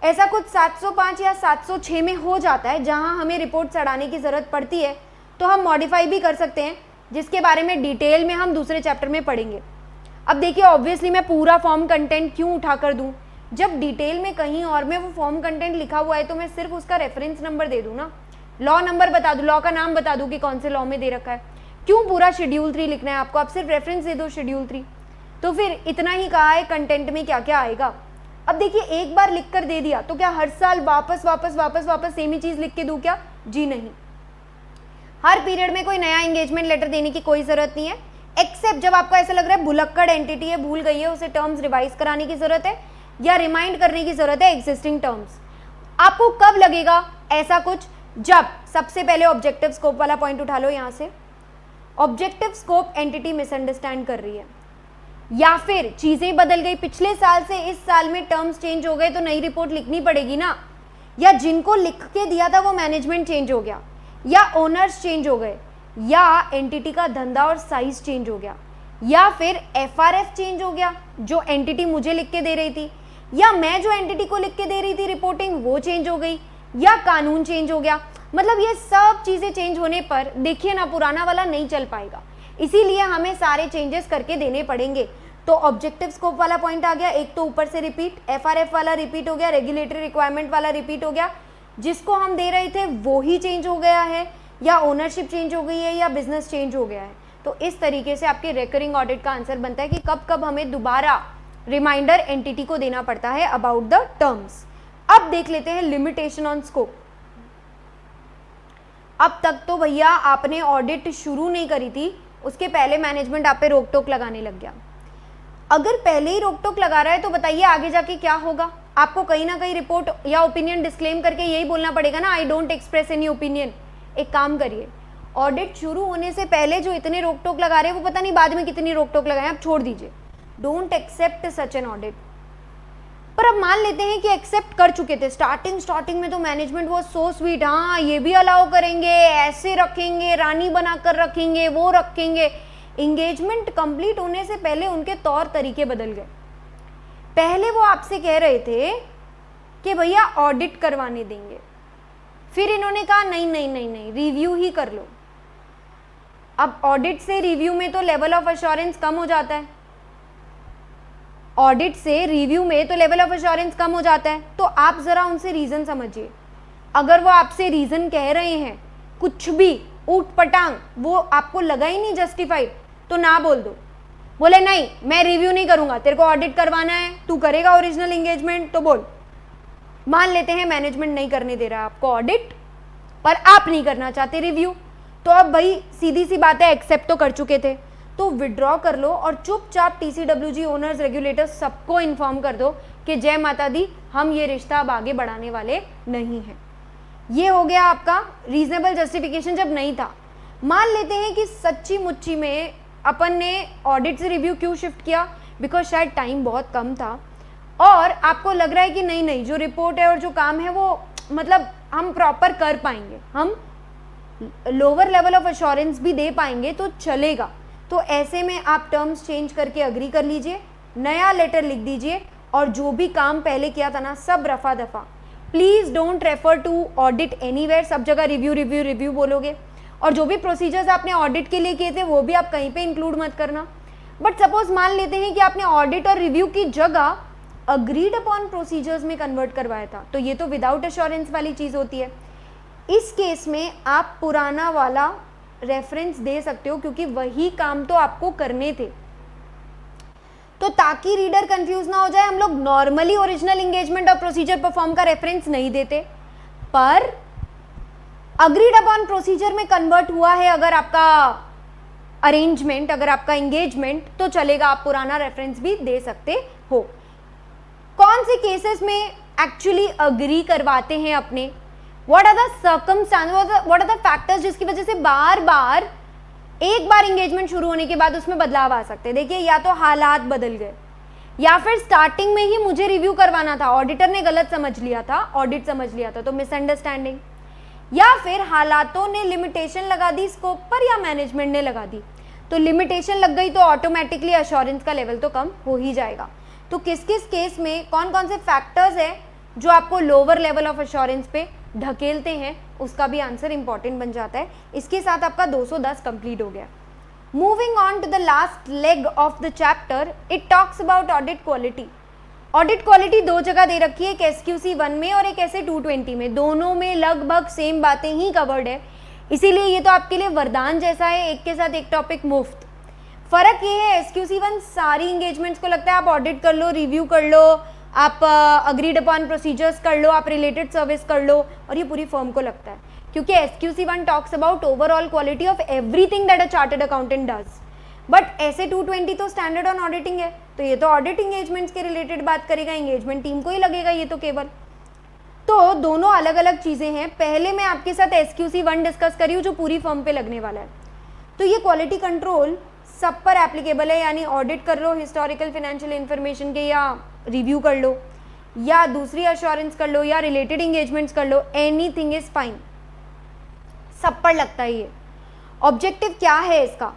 ऐसा कुछ 705 या 706 में हो जाता है जहां हमें रिपोर्ट चढ़ाने की ज़रूरत पड़ती है, तो हम मॉडिफाई भी कर सकते हैं, जिसके बारे में डिटेल में हम दूसरे चैप्टर में पढ़ेंगे। अब देखिए ऑब्वियसली मैं पूरा फॉर्म कंटेंट क्यों उठा कर दूँ, जब डिटेल में कहीं और में वो फॉर्म कंटेंट लिखा हुआ है तो मैं सिर्फ उसका रेफरेंस नंबर दे दूँ ना, लॉ नंबर बता दूँ, लॉ का नाम बता दूँ कि कौन से लॉ में दे रखा है। क्यों पूरा शेड्यूल 3 लिखना है आपको, आप सिर्फ रेफरेंस दे दो शेड्यूल 3। तो फिर इतना ही कहा है कंटेंट में क्या क्या आएगा। अब देखिए एक बार लिख कर दे दिया तो क्या हर साल वापस वापस वापस वापस सेम ही चीज़ लिख के दूँ क्या, जी नहीं। हर पीरियड में कोई नया एंगेजमेंट लेटर देने की कोई ज़रूरत नहीं है, एक्सेप्ट जब आपको ऐसा लग रहा है भुलक्कड़ एंटिटी है, भूल गई है, उसे टर्म्स रिवाइज कराने की ज़रूरत है या रिमाइंड करने की ज़रूरत है एग्जिस्टिंग टर्म्स। आपको कब लगेगा ऐसा कुछ, जब सबसे पहले ऑब्जेक्टिव स्कोप वाला पॉइंट उठा लो यहाँ से, ऑब्जेक्टिव स्कोप एंटिटी मिसअंडरस्टैंड कर रही है या फिर चीज़ें बदल गई, पिछले साल से इस साल में टर्म्स चेंज हो गए तो नई रिपोर्ट लिखनी पड़ेगी ना, या जिनको लिख के दिया था वो मैनेजमेंट चेंज हो गया, या ओनर्स चेंज हो गए, या एंटिटी का धंधा और साइज चेंज हो गया, या फिर एफआरएफ चेंज हो गया जो एंटिटी मुझे लिख के दे रही थी, या मैं जो एंटिटी को लिख के दे रही थी रिपोर्टिंग वो चेंज हो गई, या कानून चेंज हो गया। मतलब ये सब चीज़ें चेंज होने पर देखिए ना पुराना वाला नहीं चल पाएगा, इसीलिए हमें सारे चेंजेस करके देने पड़ेंगे। तो ऑब्जेक्टिव स्कोप वाला पॉइंट आ गया, एक तो ऊपर से रिपीट, एफआरएफ वाला रिपीट हो गया, रेगुलेटरी रिक्वायरमेंट वाला रिपीट हो गया, जिसको हम दे रहे थे वो ही चेंज हो गया है, या ओनरशिप चेंज हो गई है, या बिजनेस चेंज हो गया है। तो इस तरीके से आपके रेकरिंग ऑडिट का आंसर बनता है कि कब कब हमें दोबारा रिमाइंडर एंटिटी को देना पड़ता है अबाउट द टर्म्स। अब देख लेते हैं लिमिटेशन ऑन स्कोप। अब तक तो भैया आपने ऑडिट शुरू नहीं करी थी, उसके पहले मैनेजमेंट आप पे रोक टोक लगाने लग गया। अगर पहले ही रोक टोक लगा रहा है तो बताइए आगे जाके क्या होगा। आपको कहीं ना कहीं रिपोर्ट या ओपिनियन डिस्क्लेम करके यही बोलना पड़ेगा ना, I don't express any opinion. एक काम करिए, ऑडिट शुरू होने से पहले जो इतने रोक टोक लगा रहे हैं वो पता नहीं बाद में कितनी रोक टोक लगाए, आप छोड़ दीजिए। Don't accept such an audit. पर अब मान लेते हैं कि एक्सेप्ट कर चुके थे, स्टार्टिंग में तो मैनेजमेंट वो सो स्वीट, हाँ ये भी अलाउ करेंगे, ऐसे रखेंगे, रानी बनाकर रखेंगे, वो रखेंगे। इंगेजमेंट कंप्लीट होने से पहले उनके तौर तरीके बदल गए। पहले वो आपसे कह रहे थे कि भैया ऑडिट करवाने देंगे, फिर इन्होंने कहा नहीं नहीं नहीं नहीं रिव्यू ही कर लो। अब ऑडिट से रिव्यू में तो लेवल ऑफ एश्योरेंस कम हो जाता है, ऑडिट से रिव्यू में तो लेवल ऑफ एश्योरेंस कम हो जाता है। तो आप जरा उनसे रीजन समझिए। अगर वो आपसे रीजन कह रहे हैं कुछ भी ऊट पटांग, वो आपको लगा ही नहीं जस्टिफाइड, तो ना बोल दो। बोले नहीं मैं रिव्यू नहीं करूंगा, तेरे को ऑडिट करवाना है, तू करेगा ओरिजिनल एंगेजमेंट तो बोल। मान लेते हैं मैनेजमेंट नहीं करने दे रहा आपको ऑडिट, पर आप नहीं करना चाहते रिव्यू, तो अब भाई सीधी सी बात है, एक्सेप्ट तो कर चुके थे, तो विड्रॉ कर लो और चुपचाप TCWG ओनर्स, रेगुलेटर्स सबको इन्फॉर्म कर दो कि जय माता दी, हम ये रिश्ता अब आगे बढ़ाने वाले नहीं हैं। ये हो गया आपका रीजनेबल जस्टिफिकेशन जब नहीं था। मान लेते हैं कि सच्ची मुच्ची में अपन ने ऑडिट से रिव्यू क्यों शिफ्ट किया, बिकॉज शायद टाइम बहुत कम था और आपको लग रहा है कि नहीं नहीं जो रिपोर्ट है और जो काम है वो मतलब हम प्रॉपर कर पाएंगे, हम लोअर लेवल ऑफ एश्योरेंस भी दे पाएंगे तो चलेगा। तो ऐसे में आप टर्म्स चेंज करके अग्री कर लीजिए, नया लेटर लिख दीजिए और जो भी काम पहले किया था ना सब रफा दफा। Please don't refer to audit anywhere, सब जगह रिव्यू रिव्यू रिव्यू बोलोगे और जो भी प्रोसीजर्स आपने ऑडिट के लिए किए थे वो भी आप कहीं पे इंक्लूड मत करना। बट सपोज मान लेते हैं कि आपने ऑडिट और रिव्यू की जगह अग्रीड अपॉन प्रोसीजर्स में कन्वर्ट करवाया था, तो ये तो विदाउट एश्योरेंस वाली चीज होती है। इस केस में आप पुराना वाला रेफरेंस दे सकते हो क्योंकि वही काम तो आपको करने थे। तो ताकि रीडर कंफ्यूज ना हो जाए, हम लोग नॉर्मली ओरिजिनल एंगेजमेंट और प्रोसीजर परफॉर्म का रेफरेंस नहीं देते, पर अग्रीड अपॉन प्रोसीजर में कन्वर्ट हुआ है अगर आपका अरेंजमेंट, अगर आपका एंगेजमेंट, तो चलेगा, आप पुराना रेफरेंस भी दे सकते हो। कौन से केसेस में एक्चुअली अग्री करवाते हैं अपने, what are the circumstance, what are the factors जिसकी वजह से बार बार एक बार एंगेजमेंट शुरू होने के बाद उसमें बदलाव आ सकते हैं। देखिए, या तो हालात बदल गए, या फिर स्टार्टिंग में ही मुझे रिव्यू करवाना था, ऑडिटर ने गलत समझ लिया था, ऑडिट समझ लिया था, तो मिसअंडरस्टैंडिंग, या फिर हालातों ने लिमिटेशन लगा दी स्कोप पर या मैनेजमेंट ने लगा दी। तो लिमिटेशन लग गई तो ऑटोमेटिकली एश्योरेंस का लेवल तो कम हो ही जाएगा। तो किस किस केस में कौन कौन से फैक्टर्स हैं जो आपको लोअर लेवल ऑफ एश्योरेंस पे ढकेलते हैं, उसका भी आंसर इंपॉर्टेंट बन जाता है। इसके साथ आपका 210 कंप्लीट हो गया। Moving on to the last leg of the chapter, it talks about audit quality. Audit quality दो जगह दे रखी है, एक SQC 1 में और एक ऐसे 220 में, दोनों में लगभग सेम बातें ही कवर्ड है, इसीलिए ये तो आपके लिए वरदान जैसा है, एक के साथ एक टॉपिक मुफ्त। फर्क ये है, SQC 1 सारी इंगेजमेंट्स को लगता है आप ऑडिट कर लो, रिव्यू कर लो, आप अग्रीड अपॉन प्रोसीजर्स कर लो, आप रिलेटेड सर्विस कर लो, और ये पूरी फर्म को लगता है, क्योंकि SQC 1 talks about overall quality of everything that a chartered accountant does. But ऐसे 220 तो स्टैंडर्ड ऑन ऑडिटिंग है, तो ये तो ऑडिट इंगेजमेंट्स के रिलेटेड बात करेगा, एंगेजमेंट टीम को ही लगेगा ये तो केवल। तो दोनों अलग अलग चीज़ें हैं। पहले मैं आपके साथ SQC 1 डिस्कस करी हूँ जो पूरी फर्म पे लगने वाला है। तो ये क्वालिटी कंट्रोल सब पर एप्लीकेबल है, यानी ऑडिट कर लो हिस्टोरिकल फाइनेंशियल इन्फॉर्मेशन के, या रिव्यू कर लो, या दूसरी अश्योरेंस कर लो, या रिलेटेड इंगेजमेंट्स कर लो, एनीथिंग इज फाइन, सब पर लगता है ये। ऑब्जेक्टिव क्या है इसका?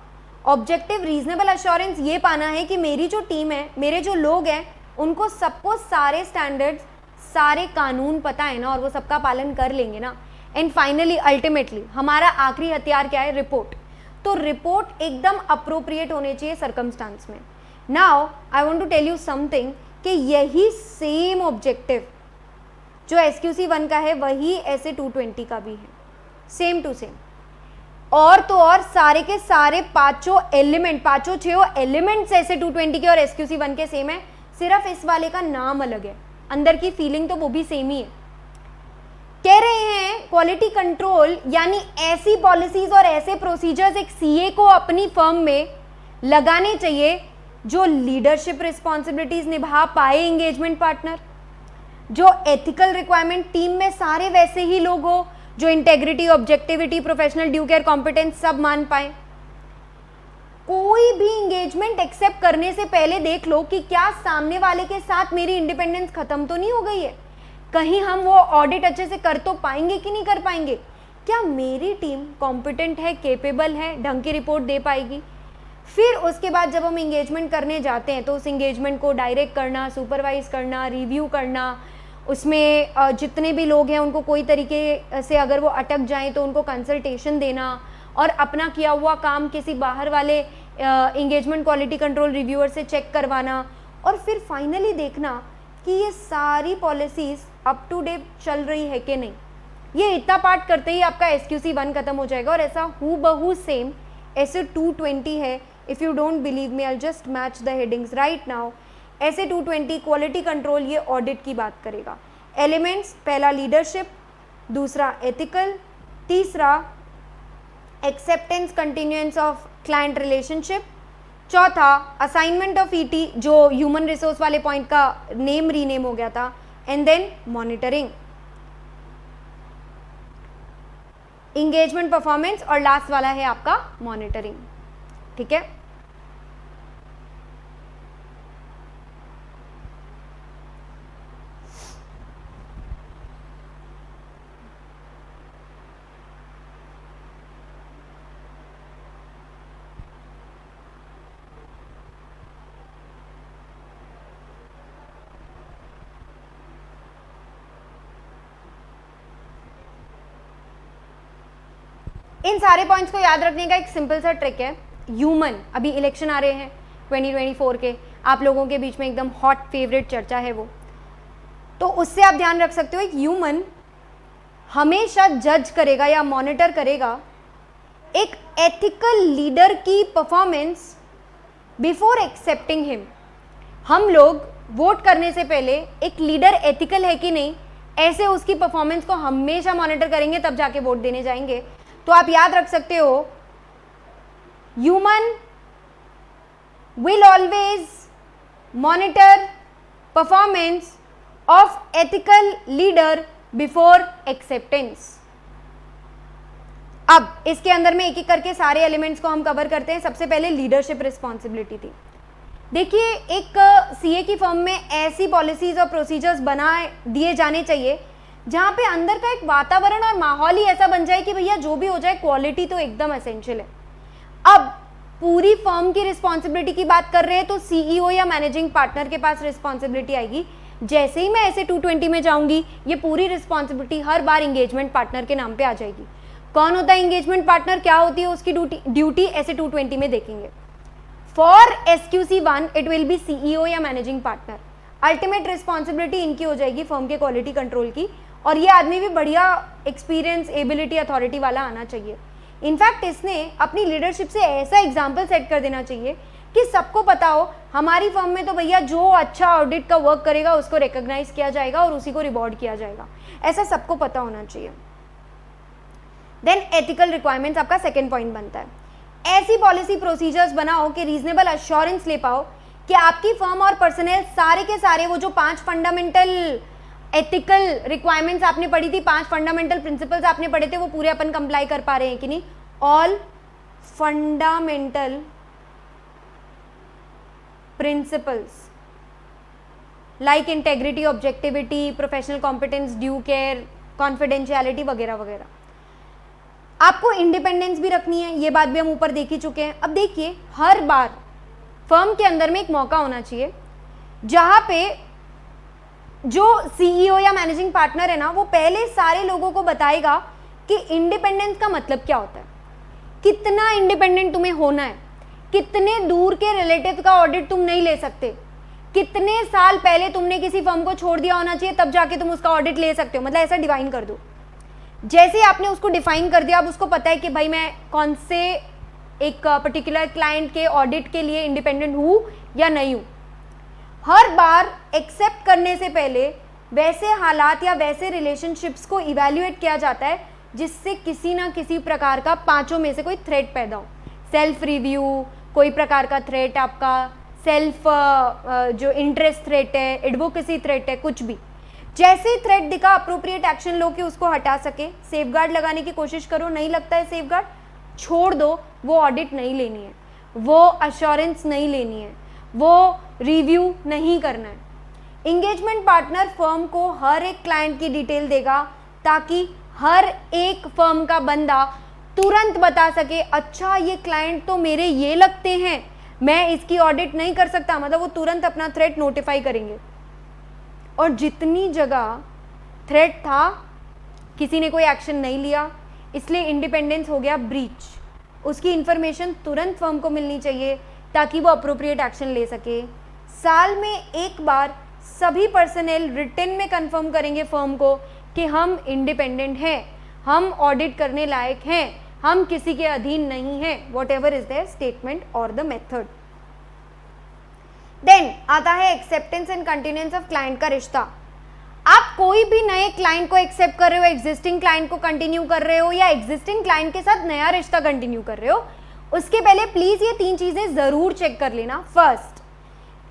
ऑब्जेक्टिव रीजनेबल अश्योरेंस ये पाना है कि मेरी जो टीम है, मेरे जो लोग हैं, उनको सबको सारे स्टैंडर्ड्स, सारे कानून पता है ना, और वो सबका पालन कर लेंगे ना। एंड फाइनली अल्टीमेटली हमारा आखिरी हथियार क्या है? रिपोर्ट। तो रिपोर्ट एकदम अप्रोप्रिएट होने चाहिए सर्कमस्टांस में। Now I want to tell you something कि यही सेम ऑब्जेक्टिव जो SQC 1 का है वही ऐसे 220 का भी है, सेम टू सेम। और तो और सारे के सारे पांचों छह एलिमेंट्स ऐसे 220 के और SQC 1 के सेम है, सिर्फ इस वाले का नाम अलग है, अंदर की फीलिंग तो वो भी सेम ही है। कह रहे हैं क्वालिटी कंट्रोल यानी ऐसी पॉलिसीज और ऐसे प्रोसीजर्स एक CA को अपनी फर्म में लगाने चाहिए जो लीडरशिप रिस्पॉन्सिबिलिटीज निभा पाए एंगेजमेंट पार्टनर। जो एथिकल रिक्वायरमेंट टीम में सारे वैसे ही लोग हो जो integrity, objectivity, professional due care, competence सब मान पाए। कोई भी इंगेजमेंट एक्सेप्ट करने से पहले देख लो कि क्या सामने वाले के साथ मेरी इंडिपेंडेंस खत्म तो नहीं हो गई है, कहीं हम वो ऑडिट अच्छे से कर तो पाएंगे कि नहीं कर पाएंगे, क्या मेरी टीम कॉम्पिटेंट है, केपेबल है, ढंग की रिपोर्ट दे पाएगी। फिर उसके बाद जब हम इंगेजमेंट करने जाते हैं तो उस इंगेजमेंट को डायरेक्ट करना, सुपरवाइज करना, रिव्यू करना, उसमें जितने भी लोग हैं उनको कोई तरीके से अगर वो अटक जाएं तो उनको कंसल्टेशन देना और अपना किया हुआ काम किसी बाहर वाले इंगेजमेंट क्वालिटी कंट्रोल रिव्यूअर से चेक करवाना, और फिर फाइनली देखना कि ये सारी पॉलिसीज अप टू डेट चल रही है कि नहीं। ये इतना पार्ट करते ही आपका SQC 1 खत्म हो जाएगा। और ऐसा हूबहू सेम ऐसे 220 है। If you don't believe me, I just match the headings right now. ऐसे 220 क्वालिटी कंट्रोल ये ऑडिट की बात करेगा। एलिमेंट्स, पहला लीडरशिप, दूसरा एथिकल, तीसरा acceptance continuance of client relationship, चौथा असाइनमेंट ऑफ ET जो ह्यूमन रिसोर्स वाले पॉइंट का नेम रीनेम हो गया था, and then monitoring, engagement performance, और लास्ट वाला है आपका मॉनिटरिंग। ठीक है, इन सारे पॉइंट्स को याद रखने का एक सिंपल सा ट्रिक है। ह्यूमन, अभी इलेक्शन आ रहे हैं 2024 के, आप लोगों के बीच में एकदम हॉट फेवरेट चर्चा है वो, तो उससे आप ध्यान रख सकते हो एक ह्यूमन हमेशा जज करेगा या मॉनिटर करेगा एक एथिकल लीडर की परफॉर्मेंस बिफोर एक्सेप्टिंग हिम। हम लोग वोट करने से पहले एक लीडर एथिकल है कि नहीं, ऐसे उसकी परफॉर्मेंस को हमेशा मॉनिटर करेंगे, तब जाके वोट देने जाएंगे। तो आप याद रख सकते हो, human will always monitor performance of ethical leader before acceptance. अब इसके अंदर में एक एक करके सारे एलिमेंट्स को हम कवर करते हैं। सबसे पहले लीडरशिप रिस्पॉन्सिबिलिटी थी। देखिए, एक CA की फर्म में ऐसी पॉलिसीज और प्रोसीजर्स बना दिए जाने चाहिए जहाँ पे अंदर का एक वातावरण और माहौल ही ऐसा बन जाए कि भैया जो भी हो जाए क्वालिटी तो एकदम एसेंशियल है। अब पूरी फर्म की रिस्पॉन्सिबिलिटी की बात कर रहे हैं तो CEO या मैनेजिंग पार्टनर के पास रिस्पॉन्सिबिलिटी आएगी। जैसे ही मैं ऐसे 220 में जाऊंगी, ये पूरी रिस्पॉन्सिबिलिटी हर बार इंगेजमेंट पार्टनर के नाम पे आ जाएगी। कौन होता है इंगेजमेंट पार्टनर, क्या होती है उसकी ड्यूटी, ऐसे 220 में देखेंगे। For SQC 1 it will be CEO या मैनेजिंग पार्टनर। अल्टीमेट रिस्पॉन्सिबिलिटी इनकी हो जाएगी फर्म के क्वालिटी कंट्रोल की, और ये आदमी भी बढ़िया एक्सपीरियंस, एबिलिटी, अथॉरिटी वाला आना चाहिए। इनफैक्ट इसने अपनी लीडरशिप से ऐसा एग्जाम्पल सेट कर देना चाहिए कि सबको पता हो हमारी फर्म में तो भैया जो अच्छा ऑडिट का वर्क करेगा उसको रिकॉग्नाइज किया जाएगा और उसी को रिवॉर्ड किया जाएगा, ऐसा सबको पता होना चाहिए। देन एथिकल रिक्वायरमेंट्स आपका सेकेंड पॉइंट बनता है। ऐसी पॉलिसी प्रोसीजर्स बनाओ कि रीजनेबल अश्योरेंस ले पाओ कि आपकी फर्म और पर्सनल सारे के सारे वो जो 5 फंडामेंटल एथिकल रिक्वायरमेंट्स आपने पढ़ी थी, 5 फंडामेंटल प्रिंसिपल्स आपने पढ़े थे, वो पूरे अपन कंप्लाई कर पा रहे हैं कि नहीं। All fundamental principles like integrity, objectivity, professional competence, due care, confidentiality वगैरह वगैरह। आपको इंडिपेंडेंस भी रखनी है, ये बात भी हम ऊपर देख ही चुके हैं। अब देखिए, हर बार फर्म के अंदर में एक मौका होना चाहिए जहां पे जो CEO या मैनेजिंग पार्टनर है ना, वो पहले सारे लोगों को बताएगा कि इंडिपेंडेंस का मतलब क्या होता है, कितना इंडिपेंडेंट तुम्हें होना है, कितने दूर के रिलेटिव का ऑडिट तुम नहीं ले सकते, कितने साल पहले तुमने किसी फर्म को छोड़ दिया होना चाहिए तब जाके तुम उसका ऑडिट ले सकते हो। मतलब ऐसा डिफाइन कर दो। जैसे ही आपने उसको डिफाइन कर दिया, अब उसको पता है कि भाई मैं कौन से एक पर्टिकुलर क्लाइंट के ऑडिट के लिए इंडिपेंडेंट हूँ या नहीं हूँ। हर बार एक्सेप्ट करने से पहले वैसे हालात या वैसे रिलेशनशिप्स को इवैल्यूएट किया जाता है जिससे किसी ना किसी प्रकार का 5 में से कोई थ्रेट पैदा हो। सेल्फ रिव्यू, कोई प्रकार का थ्रेट, आपका सेल्फ जो इंटरेस्ट थ्रेट है, एडवोकेसी थ्रेट है, कुछ भी। जैसे थ्रेट दिखा अप्रोप्रिएट एक्शन लो कि उसको हटा सके, सेफगार्ड लगाने की कोशिश करो, नहीं लगता है सेफगार्ड, छोड़ दो, वो ऑडिट नहीं लेनी है, वो अश्योरेंस नहीं लेनी है, वो रिव्यू नहीं करना है। इंगेजमेंट पार्टनर फर्म को हर एक क्लाइंट की डिटेल देगा ताकि हर एक फर्म का बंदा तुरंत बता सके, अच्छा ये क्लाइंट तो मेरे ये लगते हैं, मैं इसकी ऑडिट नहीं कर सकता, मतलब वो तुरंत अपना थ्रेट नोटिफाई करेंगे। और जितनी जगह थ्रेट था किसी ने कोई एक्शन नहीं लिया, इसलिए इंडिपेंडेंस हो गया ब्रीच, उसकी इंफॉर्मेशन तुरंत फर्म को मिलनी चाहिए ताकि वो अप्रोप्रिएट एक्शन ले सके। साल में एक बार सभी पर्सनल रिटन में कंफर्म करेंगे फर्म को कि हम इंडिपेंडेंट हैं, हम ऑडिट करने लायक हैं, हम किसी के अधीन नहीं हैं, whatever is there statement और द मेथड। देन आता है acceptance and continuance of client का रिश्ता। आप कोई भी नए क्लाइंट को एक्सेप्ट कर रहे हो, एग्जिस्टिंग क्लाइंट को कंटिन्यू कर रहे हो या एग्जिस्टिंग क्लाइंट के साथ नया रिश्ता कंटिन्यू कर रहे हो, उसके पहले प्लीज ये 3 चीजें जरूर चेक कर लेना। फर्स्ट,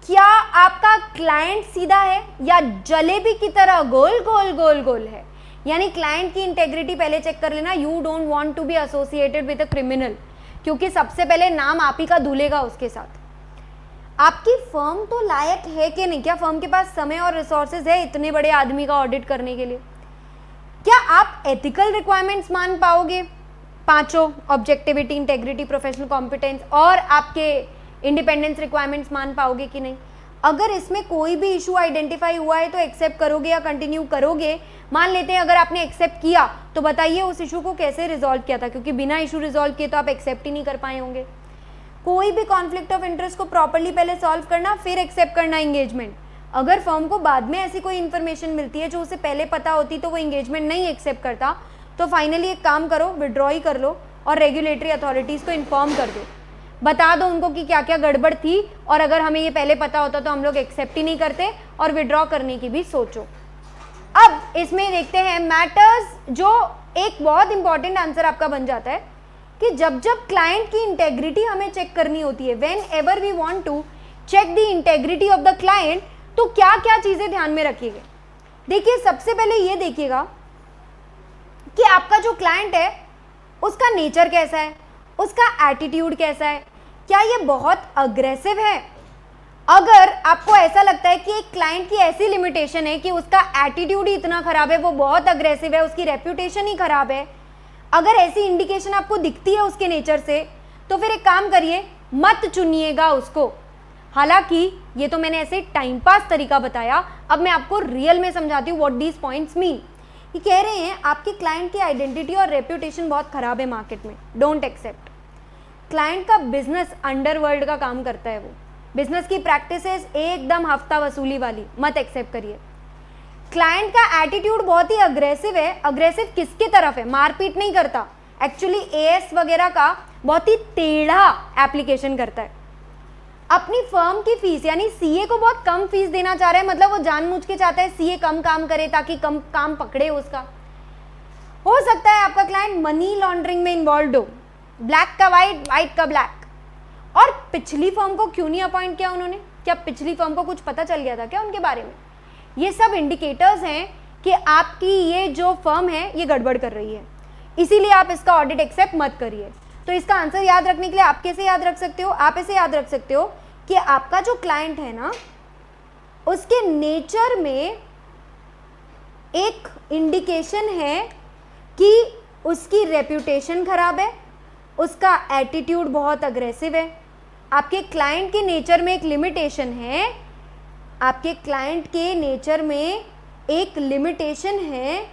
क्या आपका क्लाइंट सीधा है या जलेबी की तरह गोल गोल गोल गोल है, यानी क्लाइंट की इंटेग्रिटी पहले चेक कर लेना। You don't want to be associated with a criminal, क्योंकि सबसे पहले नाम आप ही का धुलेगा उसके साथ। आपकी फर्म तो लायक है कि नहीं, क्या फर्म के पास समय और रिसोर्सेज है इतने बड़े आदमी का ऑडिट करने के लिए? क्या आप एथिकल रिक्वायरमेंट्स मान पाओगे, 5 ऑब्जेक्टिविटी, इंटेग्रिटी, प्रोफेशनल कॉम्पिटेंस और आपके इंडिपेंडेंस रिक्वायरमेंट्स मान पाओगे कि नहीं? अगर इसमें कोई भी इशू आइडेंटिफाई हुआ है तो एक्सेप्ट करोगे या कंटिन्यू करोगे? मान लेते हैं अगर आपने एक्सेप्ट किया तो बताइए उस इशू को कैसे रिजॉल्व किया था, क्योंकि बिना इशू रिजॉल्व किए तो आप एक्सेप्ट ही नहीं कर पाए होंगे। कोई भी कॉन्फ्लिक्ट ऑफ इंटरेस्ट को प्रॉपर्ली पहले सॉल्व करना, फिर एक्सेप्ट करना एंगेजमेंट। अगर फर्म को बाद में ऐसी कोई इन्फॉर्मेशन मिलती है जो उसे पहले पता होती तो वो एंगेजमेंट नहीं एक्सेप्ट करता, तो फाइनली एक काम करो, विड्रॉ ही कर लो और रेगुलेटरी अथॉरिटीज़ को इन्फॉर्म कर दो, बता दो उनको कि क्या क्या गड़बड़ थी, और अगर हमें ये पहले पता होता तो हम लोग एक्सेप्ट ही नहीं करते, और विड्रॉ करने की भी सोचो। अब इसमें देखते हैं मैटर्स, जो एक बहुत इंपॉर्टेंट आंसर आपका बन जाता है कि जब जब क्लाइंट की इंटेग्रिटी हमें चेक करनी होती है, whenever we want to check the integrity of the client, तो क्या क्या चीजें ध्यान में रखिएगा। देखिए, सबसे पहले ये देखिएगा कि आपका जो क्लाइंट है उसका नेचर कैसा है, उसका एटीट्यूड कैसा है, क्या ये बहुत अग्रेसिव है? अगर आपको ऐसा लगता है कि एक क्लाइंट की ऐसी लिमिटेशन है कि उसका एटीट्यूड ही इतना खराब है, वो बहुत अग्रेसिव है, उसकी रेप्यूटेशन ही खराब है, अगर ऐसी इंडिकेशन आपको दिखती है उसके नेचर से, तो फिर एक काम करिए, मत चुनिएगा उसको। हालांकि ये तो मैंने ऐसे टाइम पास तरीका बताया, अब मैं आपको रियल में समझाती हूँ व्हाट दीज पॉइंट्स मीन। ये कह रहे हैं आपके क्लाइंट की आइडेंटिटी और रेप्यूटेशन बहुत खराब है मार्केट में, डोंट एक्सेप्ट। क्लाइंट का बिजनेस अंडरवर्ल्ड का काम करता है, वो बिजनेस की प्रैक्टिसेस एकदम हफ्ता वसूली वाली, मत एक्सेप्ट करिए। क्लाइंट का एटीट्यूड बहुत ही अग्रेसिव है, अग्रेसिव किसकी तरफ है? मारपीट नहीं करता, एक्चुअली एएस वगैरह का बहुत ही टेढ़ा एप्लीकेशन करता है। अपनी फर्म की फीस यानी सीए को बहुत कम फीस देना चाह रहा है, मतलब वो जानबूझ के चाहता है सीए कम काम करे ताकि कम काम पकड़े उसका। हो सकता है आपका क्लाइंट मनी लॉन्ड्रिंग में इन्वॉल्व हो, ब्लैक का वाइट, वाइट का ब्लैक। और पिछली फर्म को क्यों नहीं अपॉइंट किया उन्होंने? क्या पिछली फर्म को कुछ पता चल गया था क्या उनके बारे में? ये सब इंडिकेटर्स हैं कि आपकी ये जो फर्म है ये गड़बड़ कर रही है, इसीलिए आप इसका ऑडिट एक्सेप्ट मत करिए। तो इसका आंसर याद रखने के लिए आप कैसे याद रख सकते हो? आप ऐसे याद रख सकते हो कि आपका जो क्लाइंट है ना, उसके नेचर में एक इंडिकेशन है कि उसकी रेप्यूटेशन खराब है, उसका एटीट्यूड बहुत अग्रेसिव है। आपके क्लाइंट के नेचर में एक लिमिटेशन है, आपके क्लाइंट के नेचर में एक लिमिटेशन है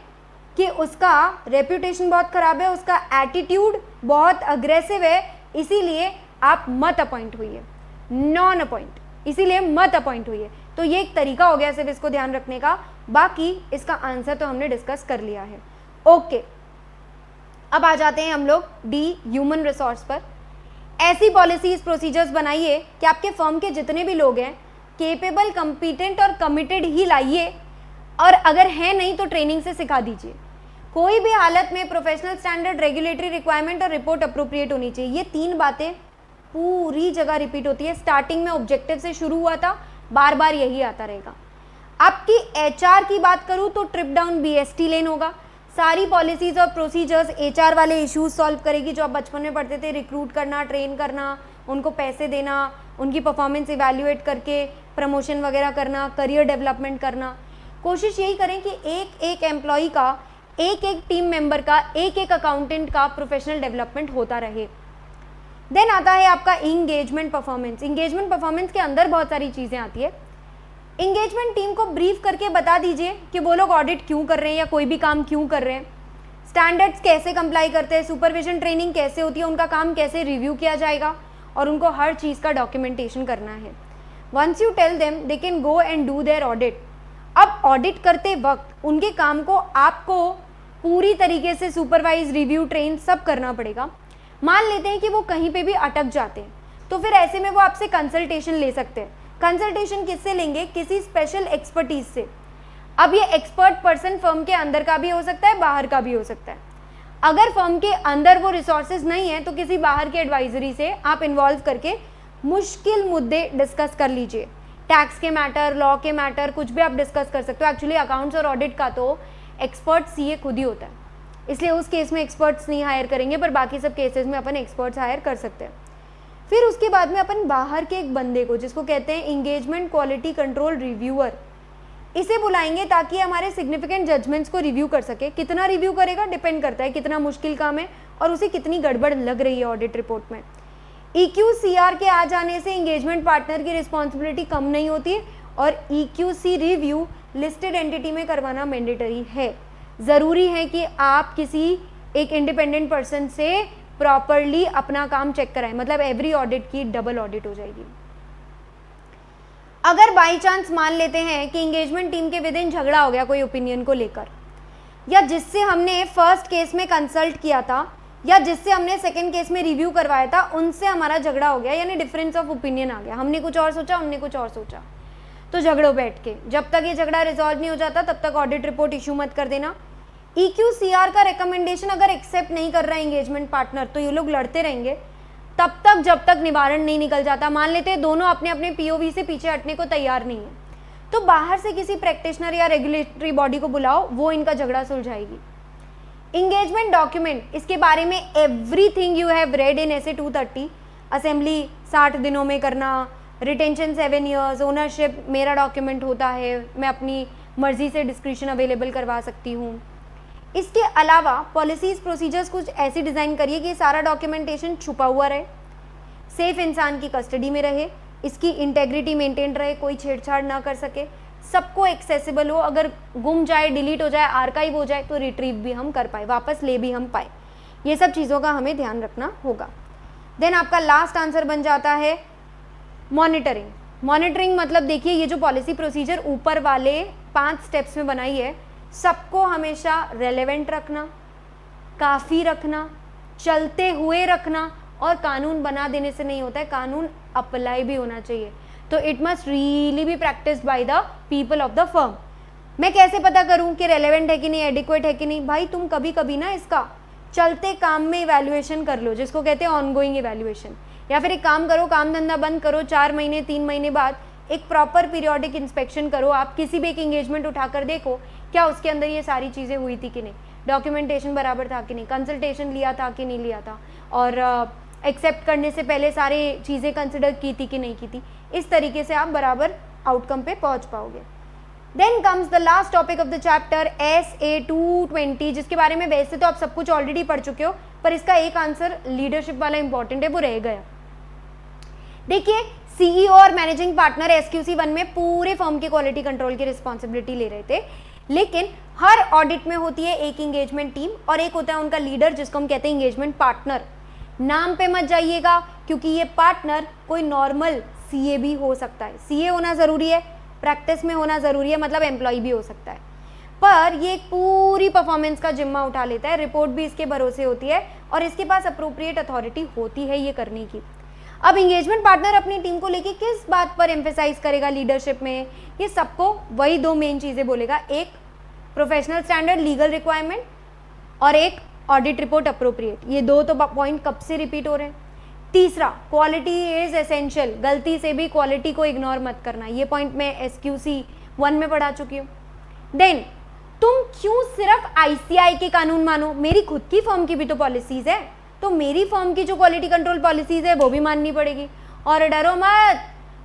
कि उसका रेप्यूटेशन बहुत ख़राब है, उसका एटीट्यूड बहुत अग्रेसिव है, इसीलिए आप मत अपॉइंट हुई है, नॉन अपॉइंट, इसीलिए मत अपॉइंट हुई है। तो ये एक तरीका हो गया सिर्फ इसको ध्यान रखने का, बाकी इसका आंसर तो हमने डिस्कस कर लिया है। ओके, अब आ जाते हैं हम लोग डी ह्यूमन रिसोर्स पर। ऐसी पॉलिसीज प्रोसीजर्स बनाइए कि आपके फर्म के जितने भी लोग हैं केपेबल, कम्पिटेंट और कमिटेड ही लाइए, और अगर है नहीं तो ट्रेनिंग से सिखा दीजिए। कोई भी हालत में प्रोफेशनल स्टैंडर्ड, रेगुलेटरी रिक्वायरमेंट और रिपोर्ट अप्रोप्रिएट होनी चाहिए। ये 3 बातें पूरी जगह रिपीट होती है। स्टार्टिंग में ऑब्जेक्टिव से शुरू हुआ था, बार बार यही आता रहेगा। आपकी एचआर की बात करूं तो ट्रिप डाउन बीएसटी लेन होगा, सारी पॉलिसीज और प्रोसीजर्स एचआर वाले इश्यूज सॉल्व करेगी जो आप बचपन में पढ़ते थे, रिक्रूट करना, ट्रेन करना, उनको पैसे देना, उनकी परफॉर्मेंस इवैल्यूएट करके प्रमोशन वगैरह करना, करियर डेवलपमेंट करना। कोशिश यही करें कि एक एक एम्प्लॉई का, एक एक टीम मेंबर का, एक एक अकाउंटेंट का प्रोफेशनल डेवलपमेंट होता रहे। देन आता है आपका इंगेजमेंट परफॉर्मेंस। इंगेजमेंट परफॉर्मेंस के अंदर बहुत सारी चीज़ें आती है। इंगेजमेंट टीम को ब्रीफ करके बता दीजिए कि वो लोग ऑडिट क्यों कर रहे हैं या कोई भी काम क्यों कर रहे हैं, स्टैंडर्ड्स कैसे कंप्लाई करते हैं, सुपरविजन ट्रेनिंग कैसे होती है, उनका काम कैसे रिव्यू किया जाएगा, और उनको हर चीज़ का डॉक्यूमेंटेशन करना है। Once you tell them they can go and do their audit. अब ऑडिट करते वक्त उनके काम को आपको पूरी तरीके से सुपरवाइज, रिव्यू, ट्रेन सब करना पड़ेगा। मान लेते हैं कि वो कहीं पे भी अटक जाते हैं, तो फिर ऐसे में वो आपसे कंसल्टेशन ले सकते हैं। कंसल्टेशन किससे लेंगे? किसी स्पेशल एक्सपर्टीज से। अब ये एक्सपर्ट पर्सन फर्म के अंदर का भी हो सकता है, बाहर का भी हो सकता है। अगर फर्म के अंदर वो रिसोर्सेज नहीं है तो किसी बाहर के एडवाइजरी से आप इन्वॉल्व करके मुश्किल मुद्दे डिस्कस कर लीजिए। टैक्स के मैटर, लॉ के मैटर, कुछ भी आप डिस्कस कर सकते हो। एक्चुअली अकाउंट्स और ऑडिट का तो एक्सपर्ट सीए खुद ही होता है, इसलिए उस केस में एक्सपर्ट्स नहीं हायर करेंगे, पर बाकी सब केसेस में अपन एक्सपर्ट्स हायर कर सकते हैं। फिर उसके बाद में अपन बाहर के एक बंदे को, जिसको कहते हैं इंगेजमेंट क्वालिटी कंट्रोल रिव्यूअर, इसे बुलाएंगे ताकि हमारे सिग्निफिकेंट जजमेंट्स को रिव्यू कर सके। कितना रिव्यू करेगा डिपेंड करता है कितना मुश्किल काम है और उसे कितनी गड़बड़ लग रही है ऑडिट रिपोर्ट में। EQCR के आ जाने से इंगेजमेंट पार्टनर की रिस्पॉन्सिबिलिटी कम नहीं होती है और EQC रिव्यू लिस्टेड एंटिटी में करवाना मैंडेटरी है। ज़रूरी है कि आप किसी एक इंडिपेंडेंट पर्सन से प्रॉपरली अपना काम चेक कराएं, मतलब एवरी ऑडिट की डबल ऑडिट हो जाएगी। अगर बाई चांस मान लेते हैं कि इंगेजमेंट टीम के विद इन झगड़ा हो गया कोई ओपिनियन को लेकर, या जिससे हमने फर्स्ट केस में कंसल्ट किया था या जिससे हमने सेकंड केस में रिव्यू करवाया था, उनसे हमारा झगड़ा हो गया, यानी डिफरेंस ऑफ ओपिनियन आ गया, हमने कुछ और सोचा, उनने कुछ और सोचा, तो झगड़ो बैठ के। जब तक ये झगड़ा रिजॉल्व नहीं हो जाता तब तक ऑडिट रिपोर्ट इशू मत कर देना। EQCR का रिकमेंडेशन अगर एक्सेप्ट नहीं कर रहा है इंगेजमेंट पार्टनर, तो ये लोग लड़ते रहेंगे तब तक जब तक निवारण नहीं निकल जाता। मान लेते हैं दोनों अपने अपने POV से पीछे हटने को तैयार नहीं है, तो बाहर से किसी प्रैक्टिशनर या रेगुलेटरी बॉडी को बुलाओ, वो इनका झगड़ा सुलझाएगी। इंगेजमेंट डॉक्यूमेंट, इसके बारे में everything you have read in SA 230। Assembly 60 दिनों में करना, रिटेंशन 7 ईयर्स, ओनरशिप मेरा डॉक्यूमेंट होता है, मैं अपनी मर्जी से डिस्क्रिप्शन अवेलेबल करवा सकती हूँ। इसके अलावा पॉलिसीज, प्रोसीजर्स कुछ ऐसी डिज़ाइन करिए कि सारा डॉक्यूमेंटेशन छुपा हुआ रहे, सेफ इंसान की कस्टडी में रहे, इसकी इंटेग्रिटी मेंटेन रहे, कोई छेड़छाड़ ना कर सके, सबको एक्सेसिबल हो, अगर गुम जाए, डिलीट हो जाए, आर्काइव हो जाए तो रिट्रीव भी हम कर पाए, वापस ले भी हम पाए। ये सब चीज़ों का हमें ध्यान रखना होगा। देन आपका लास्ट आंसर बन जाता है मॉनिटरिंग। मॉनिटरिंग मतलब देखिए, ये जो पॉलिसी प्रोसीजर ऊपर वाले 5 स्टेप्स में बनाई है, सबको हमेशा रेलेवेंट रखना, काफ़ी रखना, चलते हुए रखना, और कानून बना देने से नहीं होता है, कानून अप्लाई भी होना चाहिए। तो it must really be practised by the people of the firm. मैं कैसे पता करूं कि रेलेवेंट है कि नहीं, एडिक्वेट है कि नहीं? भाई तुम कभी कभी ना इसका चलते काम में इवैल्यूएशन कर लो, जिसको कहते हैं ऑनगोइंग इवैल्यूएशन, या फिर एक काम करो, काम धंधा बंद करो, 4 महीने 3 महीने बाद एक प्रॉपर पीरियोडिक इंस्पेक्शन करो। आप किसी भी एक इंगेजमेंट उठाकर देखो क्या उसके अंदर ये सारी चीज़ें हुई थी कि नहीं, डॉक्यूमेंटेशन बराबर था कि नहीं, कंसल्टेशन लिया था कि नहीं लिया था, और एक्सेप्ट करने से पहले सारी चीज़ें कंसिडर की थी कि नहीं की थी। इस तरीके से आप बराबर आउटकम पे पहुंच पाओगे। Then comes the last topic of the chapter SA 220, जिसके बारे में वैसे तो आप सब कुछ ऑलरेडी पढ़ चुके हो, पर इसका एक आंसर लीडरशिप वाला इंपॉर्टेंट है, वो रह गया। देखिए, CEO और मैनेजिंग पार्टनर SQC 1 में पूरे फर्म की क्वालिटी कंट्रोल की रिस्पॉन्सिबिलिटी ले रहे थे, लेकिन हर ऑडिट में होती है एक इंगेजमेंट टीम और एक होता है उनका लीडर, जिसको हम कहते हैं इंगेजमेंट पार्टनर। नाम पे मत जाइएगा, क्योंकि ये पार्टनर कोई नॉर्मल CA भी हो सकता है। CA होना ज़रूरी है, प्रैक्टिस में होना ज़रूरी है, मतलब एम्प्लॉय भी हो सकता है, पर ये एक पूरी परफॉर्मेंस का जिम्मा उठा लेता है, रिपोर्ट भी इसके भरोसे होती है और इसके पास अप्रोप्रिएट अथॉरिटी होती है ये करने की। अब इंगेजमेंट पार्टनर अपनी टीम को लेके किस बात पर एम्फेसाइज करेगा लीडरशिप में? ये सबको वही 2 मेन चीज़ें बोलेगा, एक प्रोफेशनल स्टैंडर्ड लीगल रिक्वायरमेंट और एक ऑडिट रिपोर्ट अप्रोप्रिएट। ये 2 तो पॉइंट कब से रिपीट हो रहे हैं। तीसरा, क्वालिटी इज एसेंशियल, गलती से भी क्वालिटी को इग्नोर मत करना। ये पॉइंट मैं SQC 1 में पढ़ा चुकी हूँ। देन तुम क्यों सिर्फ आईसीआई के कानून मानो, मेरी खुद की फर्म की भी तो पॉलिसीज है, तो मेरी फर्म की जो क्वालिटी कंट्रोल पॉलिसीज है वो भी माननी पड़ेगी। और डरो मत,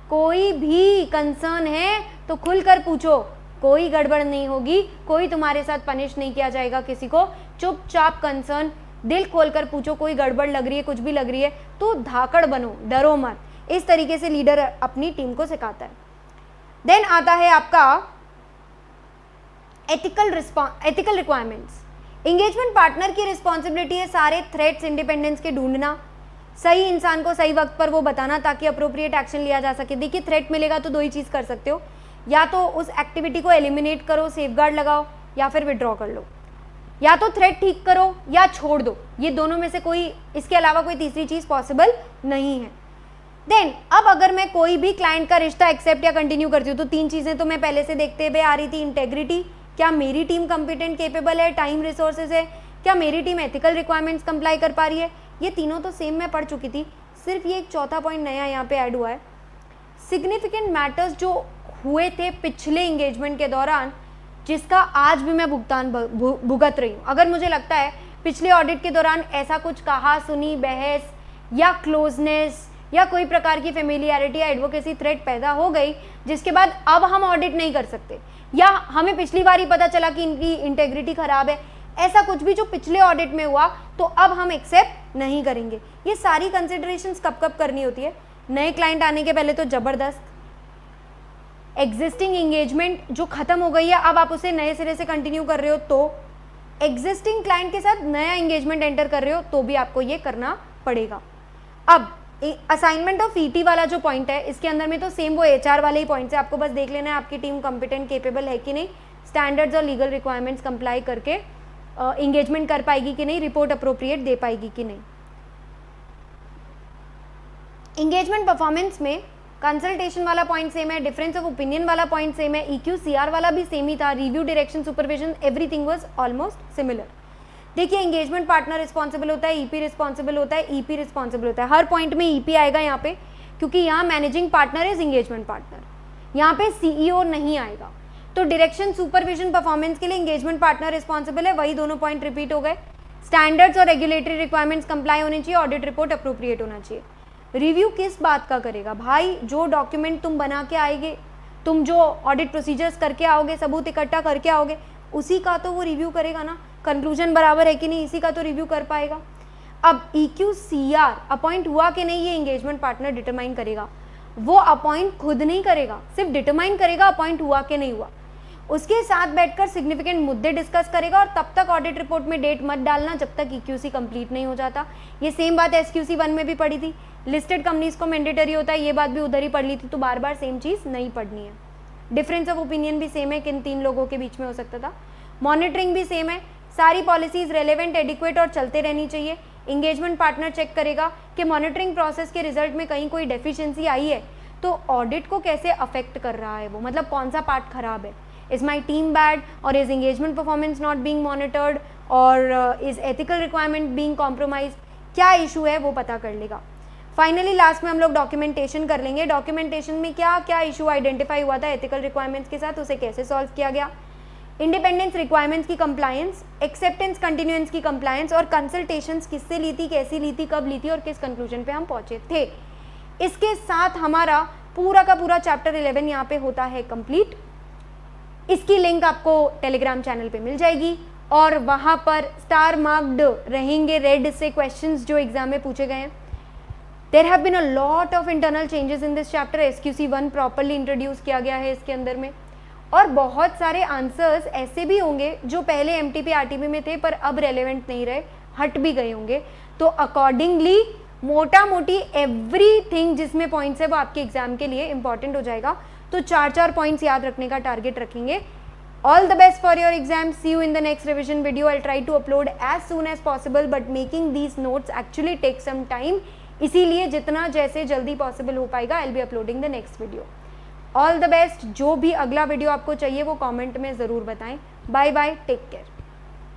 कोई भी कंसर्न है तो खुलकर पूछो, कोई गड़बड़ नहीं होगी, कोई तुम्हारे साथ पनिश नहीं किया जाएगा किसी को। चुपचाप कंसर्न दिल खोलकर पूछो, कोई गड़बड़ लग रही है, कुछ भी लग रही है तो धाकड़ बनो, डरो मत। इस तरीके से लीडर अपनी टीम को सिखाता है। देन आता है आपका एथिकल रिक्वायरमेंट्स। एंगेजमेंट पार्टनर की रिस्पॉन्सिबिलिटी है सारे थ्रेट्स इंडिपेंडेंस के ढूंढना, सही इंसान को सही वक्त पर वो बताना ताकि अप्रोप्रिएट एक्शन लिया जा सके। देखिए थ्रेट मिलेगा तो 2 ही चीज़ कर सकते हो, या तो उस एक्टिविटी को एलिमिनेट करो, सेफगार्ड लगाओ, या फिर विड्रॉ कर लो। या तो थ्रेट ठीक करो या छोड़ दो, ये दोनों में से कोई, इसके अलावा कोई तीसरी चीज़ पॉसिबल नहीं है। देन अब अगर मैं कोई भी क्लाइंट का रिश्ता एक्सेप्ट या कंटिन्यू करती हूँ तो 3 चीज़ें तो मैं पहले से देखते हुए आ रही थी। इंटेग्रिटी, क्या मेरी टीम कंपिटेंट केपेबल है, टाइम रिसोर्सेज है, क्या मेरी टीम एथिकल रिक्वायरमेंट्स कंप्लाई कर पा रही है, ये तीनों तो सेम मैं पढ़ चुकी थी, सिर्फ ये एक चौथा पॉइंट नया यहाँ पे ऐड हुआ है। सिग्निफिकेंट मैटर्स जो हुए थे पिछले एंगेजमेंट के दौरान, जिसका आज भी मैं भुगतान भुगत रही हूँ। अगर मुझे लगता है पिछले ऑडिट के दौरान ऐसा कुछ कहा सुनी बहस या क्लोजनेस या कोई प्रकार की फेमिलियरिटी या एडवोकेसी थ्रेट पैदा हो गई जिसके बाद अब हम ऑडिट नहीं कर सकते, या हमें पिछली बार ही पता चला कि इनकी इंटेग्रिटी खराब है, ऐसा कुछ भी जो पिछले ऑडिट में हुआ तो अब हम एक्सेप्ट नहीं करेंगे। ये सारी कंसिडरेशंस कब कब करनी होती है? नए क्लाइंट आने के पहले तो जबरदस्त। एग्जिस्टिंग एंगेजमेंट जो खत्म हो गई है अब आप उसे नए सिरे से कंटिन्यू कर रहे हो तो, एग्जिस्टिंग क्लाइंट के साथ नया एंगेजमेंट एंटर कर रहे हो तो भी आपको ये करना पड़ेगा। अब असाइनमेंट ऑफ ईटी वाला जो पॉइंट है इसके अंदर में तो सेम वो एचआर वाले ही पॉइंट्स है, आपको बस देख लेना है आपकी टीम कॉम्पिटेंट केपेबल है कि नहीं, स्टैंडर्ड्स और लीगल रिक्वायरमेंट्स कंप्लाई करके एंगेजमेंट कर पाएगी कि नहीं, रिपोर्ट अप्रोप्रिएट दे पाएगी कि नहीं। एंगेजमेंट परफॉर्मेंस में कंसल्टेशन वाला पॉइंट सेम है, डिफरेंस ऑफ ओपिनियन वाला पॉइंट सेम है, EQ CR वाला भी सेम ही था, review direction supervision everything was almost similar. देखिए एंगेजमेंट पार्टनर रिस्पॉन्सिबल होता है, EP रिस्पॉन्सिबल होता है, EP रिस्पॉन्सिबल होता है, हर पॉइंट में EP आएगा यहाँ पे, क्योंकि यहाँ managing partner is engagement partner, यहाँ पे CEO नहीं आएगा। तो डायरेक्शन सुपरविजन परफॉर्मेंस के लिए एंगेजमेंट पार्टनर रिस्पॉन्सिबल है, वही दोनों पॉइंट रिपीट हो गए। स्टैंडर्ड्स और रेगुलेटरी रिक्वायरमेंट्स कंप्लाई होनी चाहिए, ऑडिट रिपोर्ट अप्रोप्रिएट होना चाहिए। रिव्यू किस बात का करेगा भाई? जो डॉक्यूमेंट तुम बना के आएगे, तुम जो ऑडिट प्रोसीजर्स करके आओगे, सबूत इकट्ठा करके आओगे, उसी का तो वो रिव्यू करेगा ना, कंक्लूजन बराबर है कि नहीं इसी का तो रिव्यू कर पाएगा। अब EQ CR अपॉइंट हुआ कि नहीं ये एंगेजमेंट पार्टनर डिटरमाइन करेगा, वो अपॉइंट खुद नहीं करेगा, सिर्फ डिटरमाइन करेगा अपॉइंट हुआ कि नहीं हुआ। उसके साथ बैठकर सिग्निफिकेंट मुद्दे डिस्कस करेगा और तब तक ऑडिट रिपोर्ट में डेट मत डालना जब तक EQC कंप्लीट नहीं हो जाता। ये सेम बात SQC 1 में भी पढ़ी थी, लिस्टेड कंपनीज को मैंडेटरी होता है, ये बात भी उधर ही पढ़ ली थी, तो बार बार सेम चीज़ नहीं पढ़नी है। डिफरेंस ऑफ ओपिनियन भी सेम है, किन 3 लोगों के बीच में हो सकता था। मॉनिटरिंग भी सेम है, सारी पॉलिसीज रेलेवेंट एडिक्वेट और चलते रहनी चाहिए। एंगेजमेंट पार्टनर चेक करेगा कि मॉनिटरिंग प्रोसेस के रिजल्ट में कहीं कोई डेफिशिएंसी आई है तो ऑडिट को कैसे अफेक्ट कर रहा है वो, मतलब कौन सा पार्ट खराब है। इज माई टीम बैड और is engagement performance not being monitored और is ethical requirement being compromise, क्या इशू है वो पता कर लेगा। फाइनली लास्ट में हम लोग डॉक्यूमेंटेशन कर लेंगे। डॉक्यूमेंटेशन में क्या क्या इशू आइडेंटिफाई हुआ था एथिकल रिक्वायरमेंट्स के साथ, उसे कैसे सॉल्व किया गया, इंडिपेंडेंस रिक्वायरमेंट्स की कंप्लायंस, एक्सेप्टेंस कंटिन्यूएंस की कंप्लायंस और कंसल्टेशंस किससे ली थी, कैसी ली थी, कब ली थी और किस कंक्लूजन पे हम पहुंचे थे। इसके साथ हमारा पूरा का पूरा चैप्टर 11 यहाँ पे होता है कंप्लीट। इसकी लिंक आपको टेलीग्राम चैनल पे मिल जाएगी और वहाँ पर स्टार मार्क्ड रहेंगे रेड से क्वेश्चंस जो एग्जाम में पूछे गए हैं। There have been a lot of internal changes in this chapter, SQC 1 properly introduce किया गया है इसके अंदर में, और बहुत सारे आंसर्स ऐसे भी होंगे जो पहले MTP RTP में थे पर अब रेलेवेंट नहीं रहे, हट भी गए होंगे। तो अकॉर्डिंगली मोटा मोटी एवरीथिंग जिसमें पॉइंट्स है वो आपके एग्जाम के लिए इंपॉर्टेंट हो जाएगा। तो 4 पॉइंट्स याद रखने का टारगेट रखेंगे। All the best for your exam. See you in the next revision video. I'll try to upload as soon as possible, but making these notes actually takes some time. इसीलिए जितना जैसे जल्दी possible हो पाएगा I'll be uploading the next video. All the best. जो भी अगला video आपको चाहिए वो कमेंट में ज़रूर बताएं। Bye bye, take care.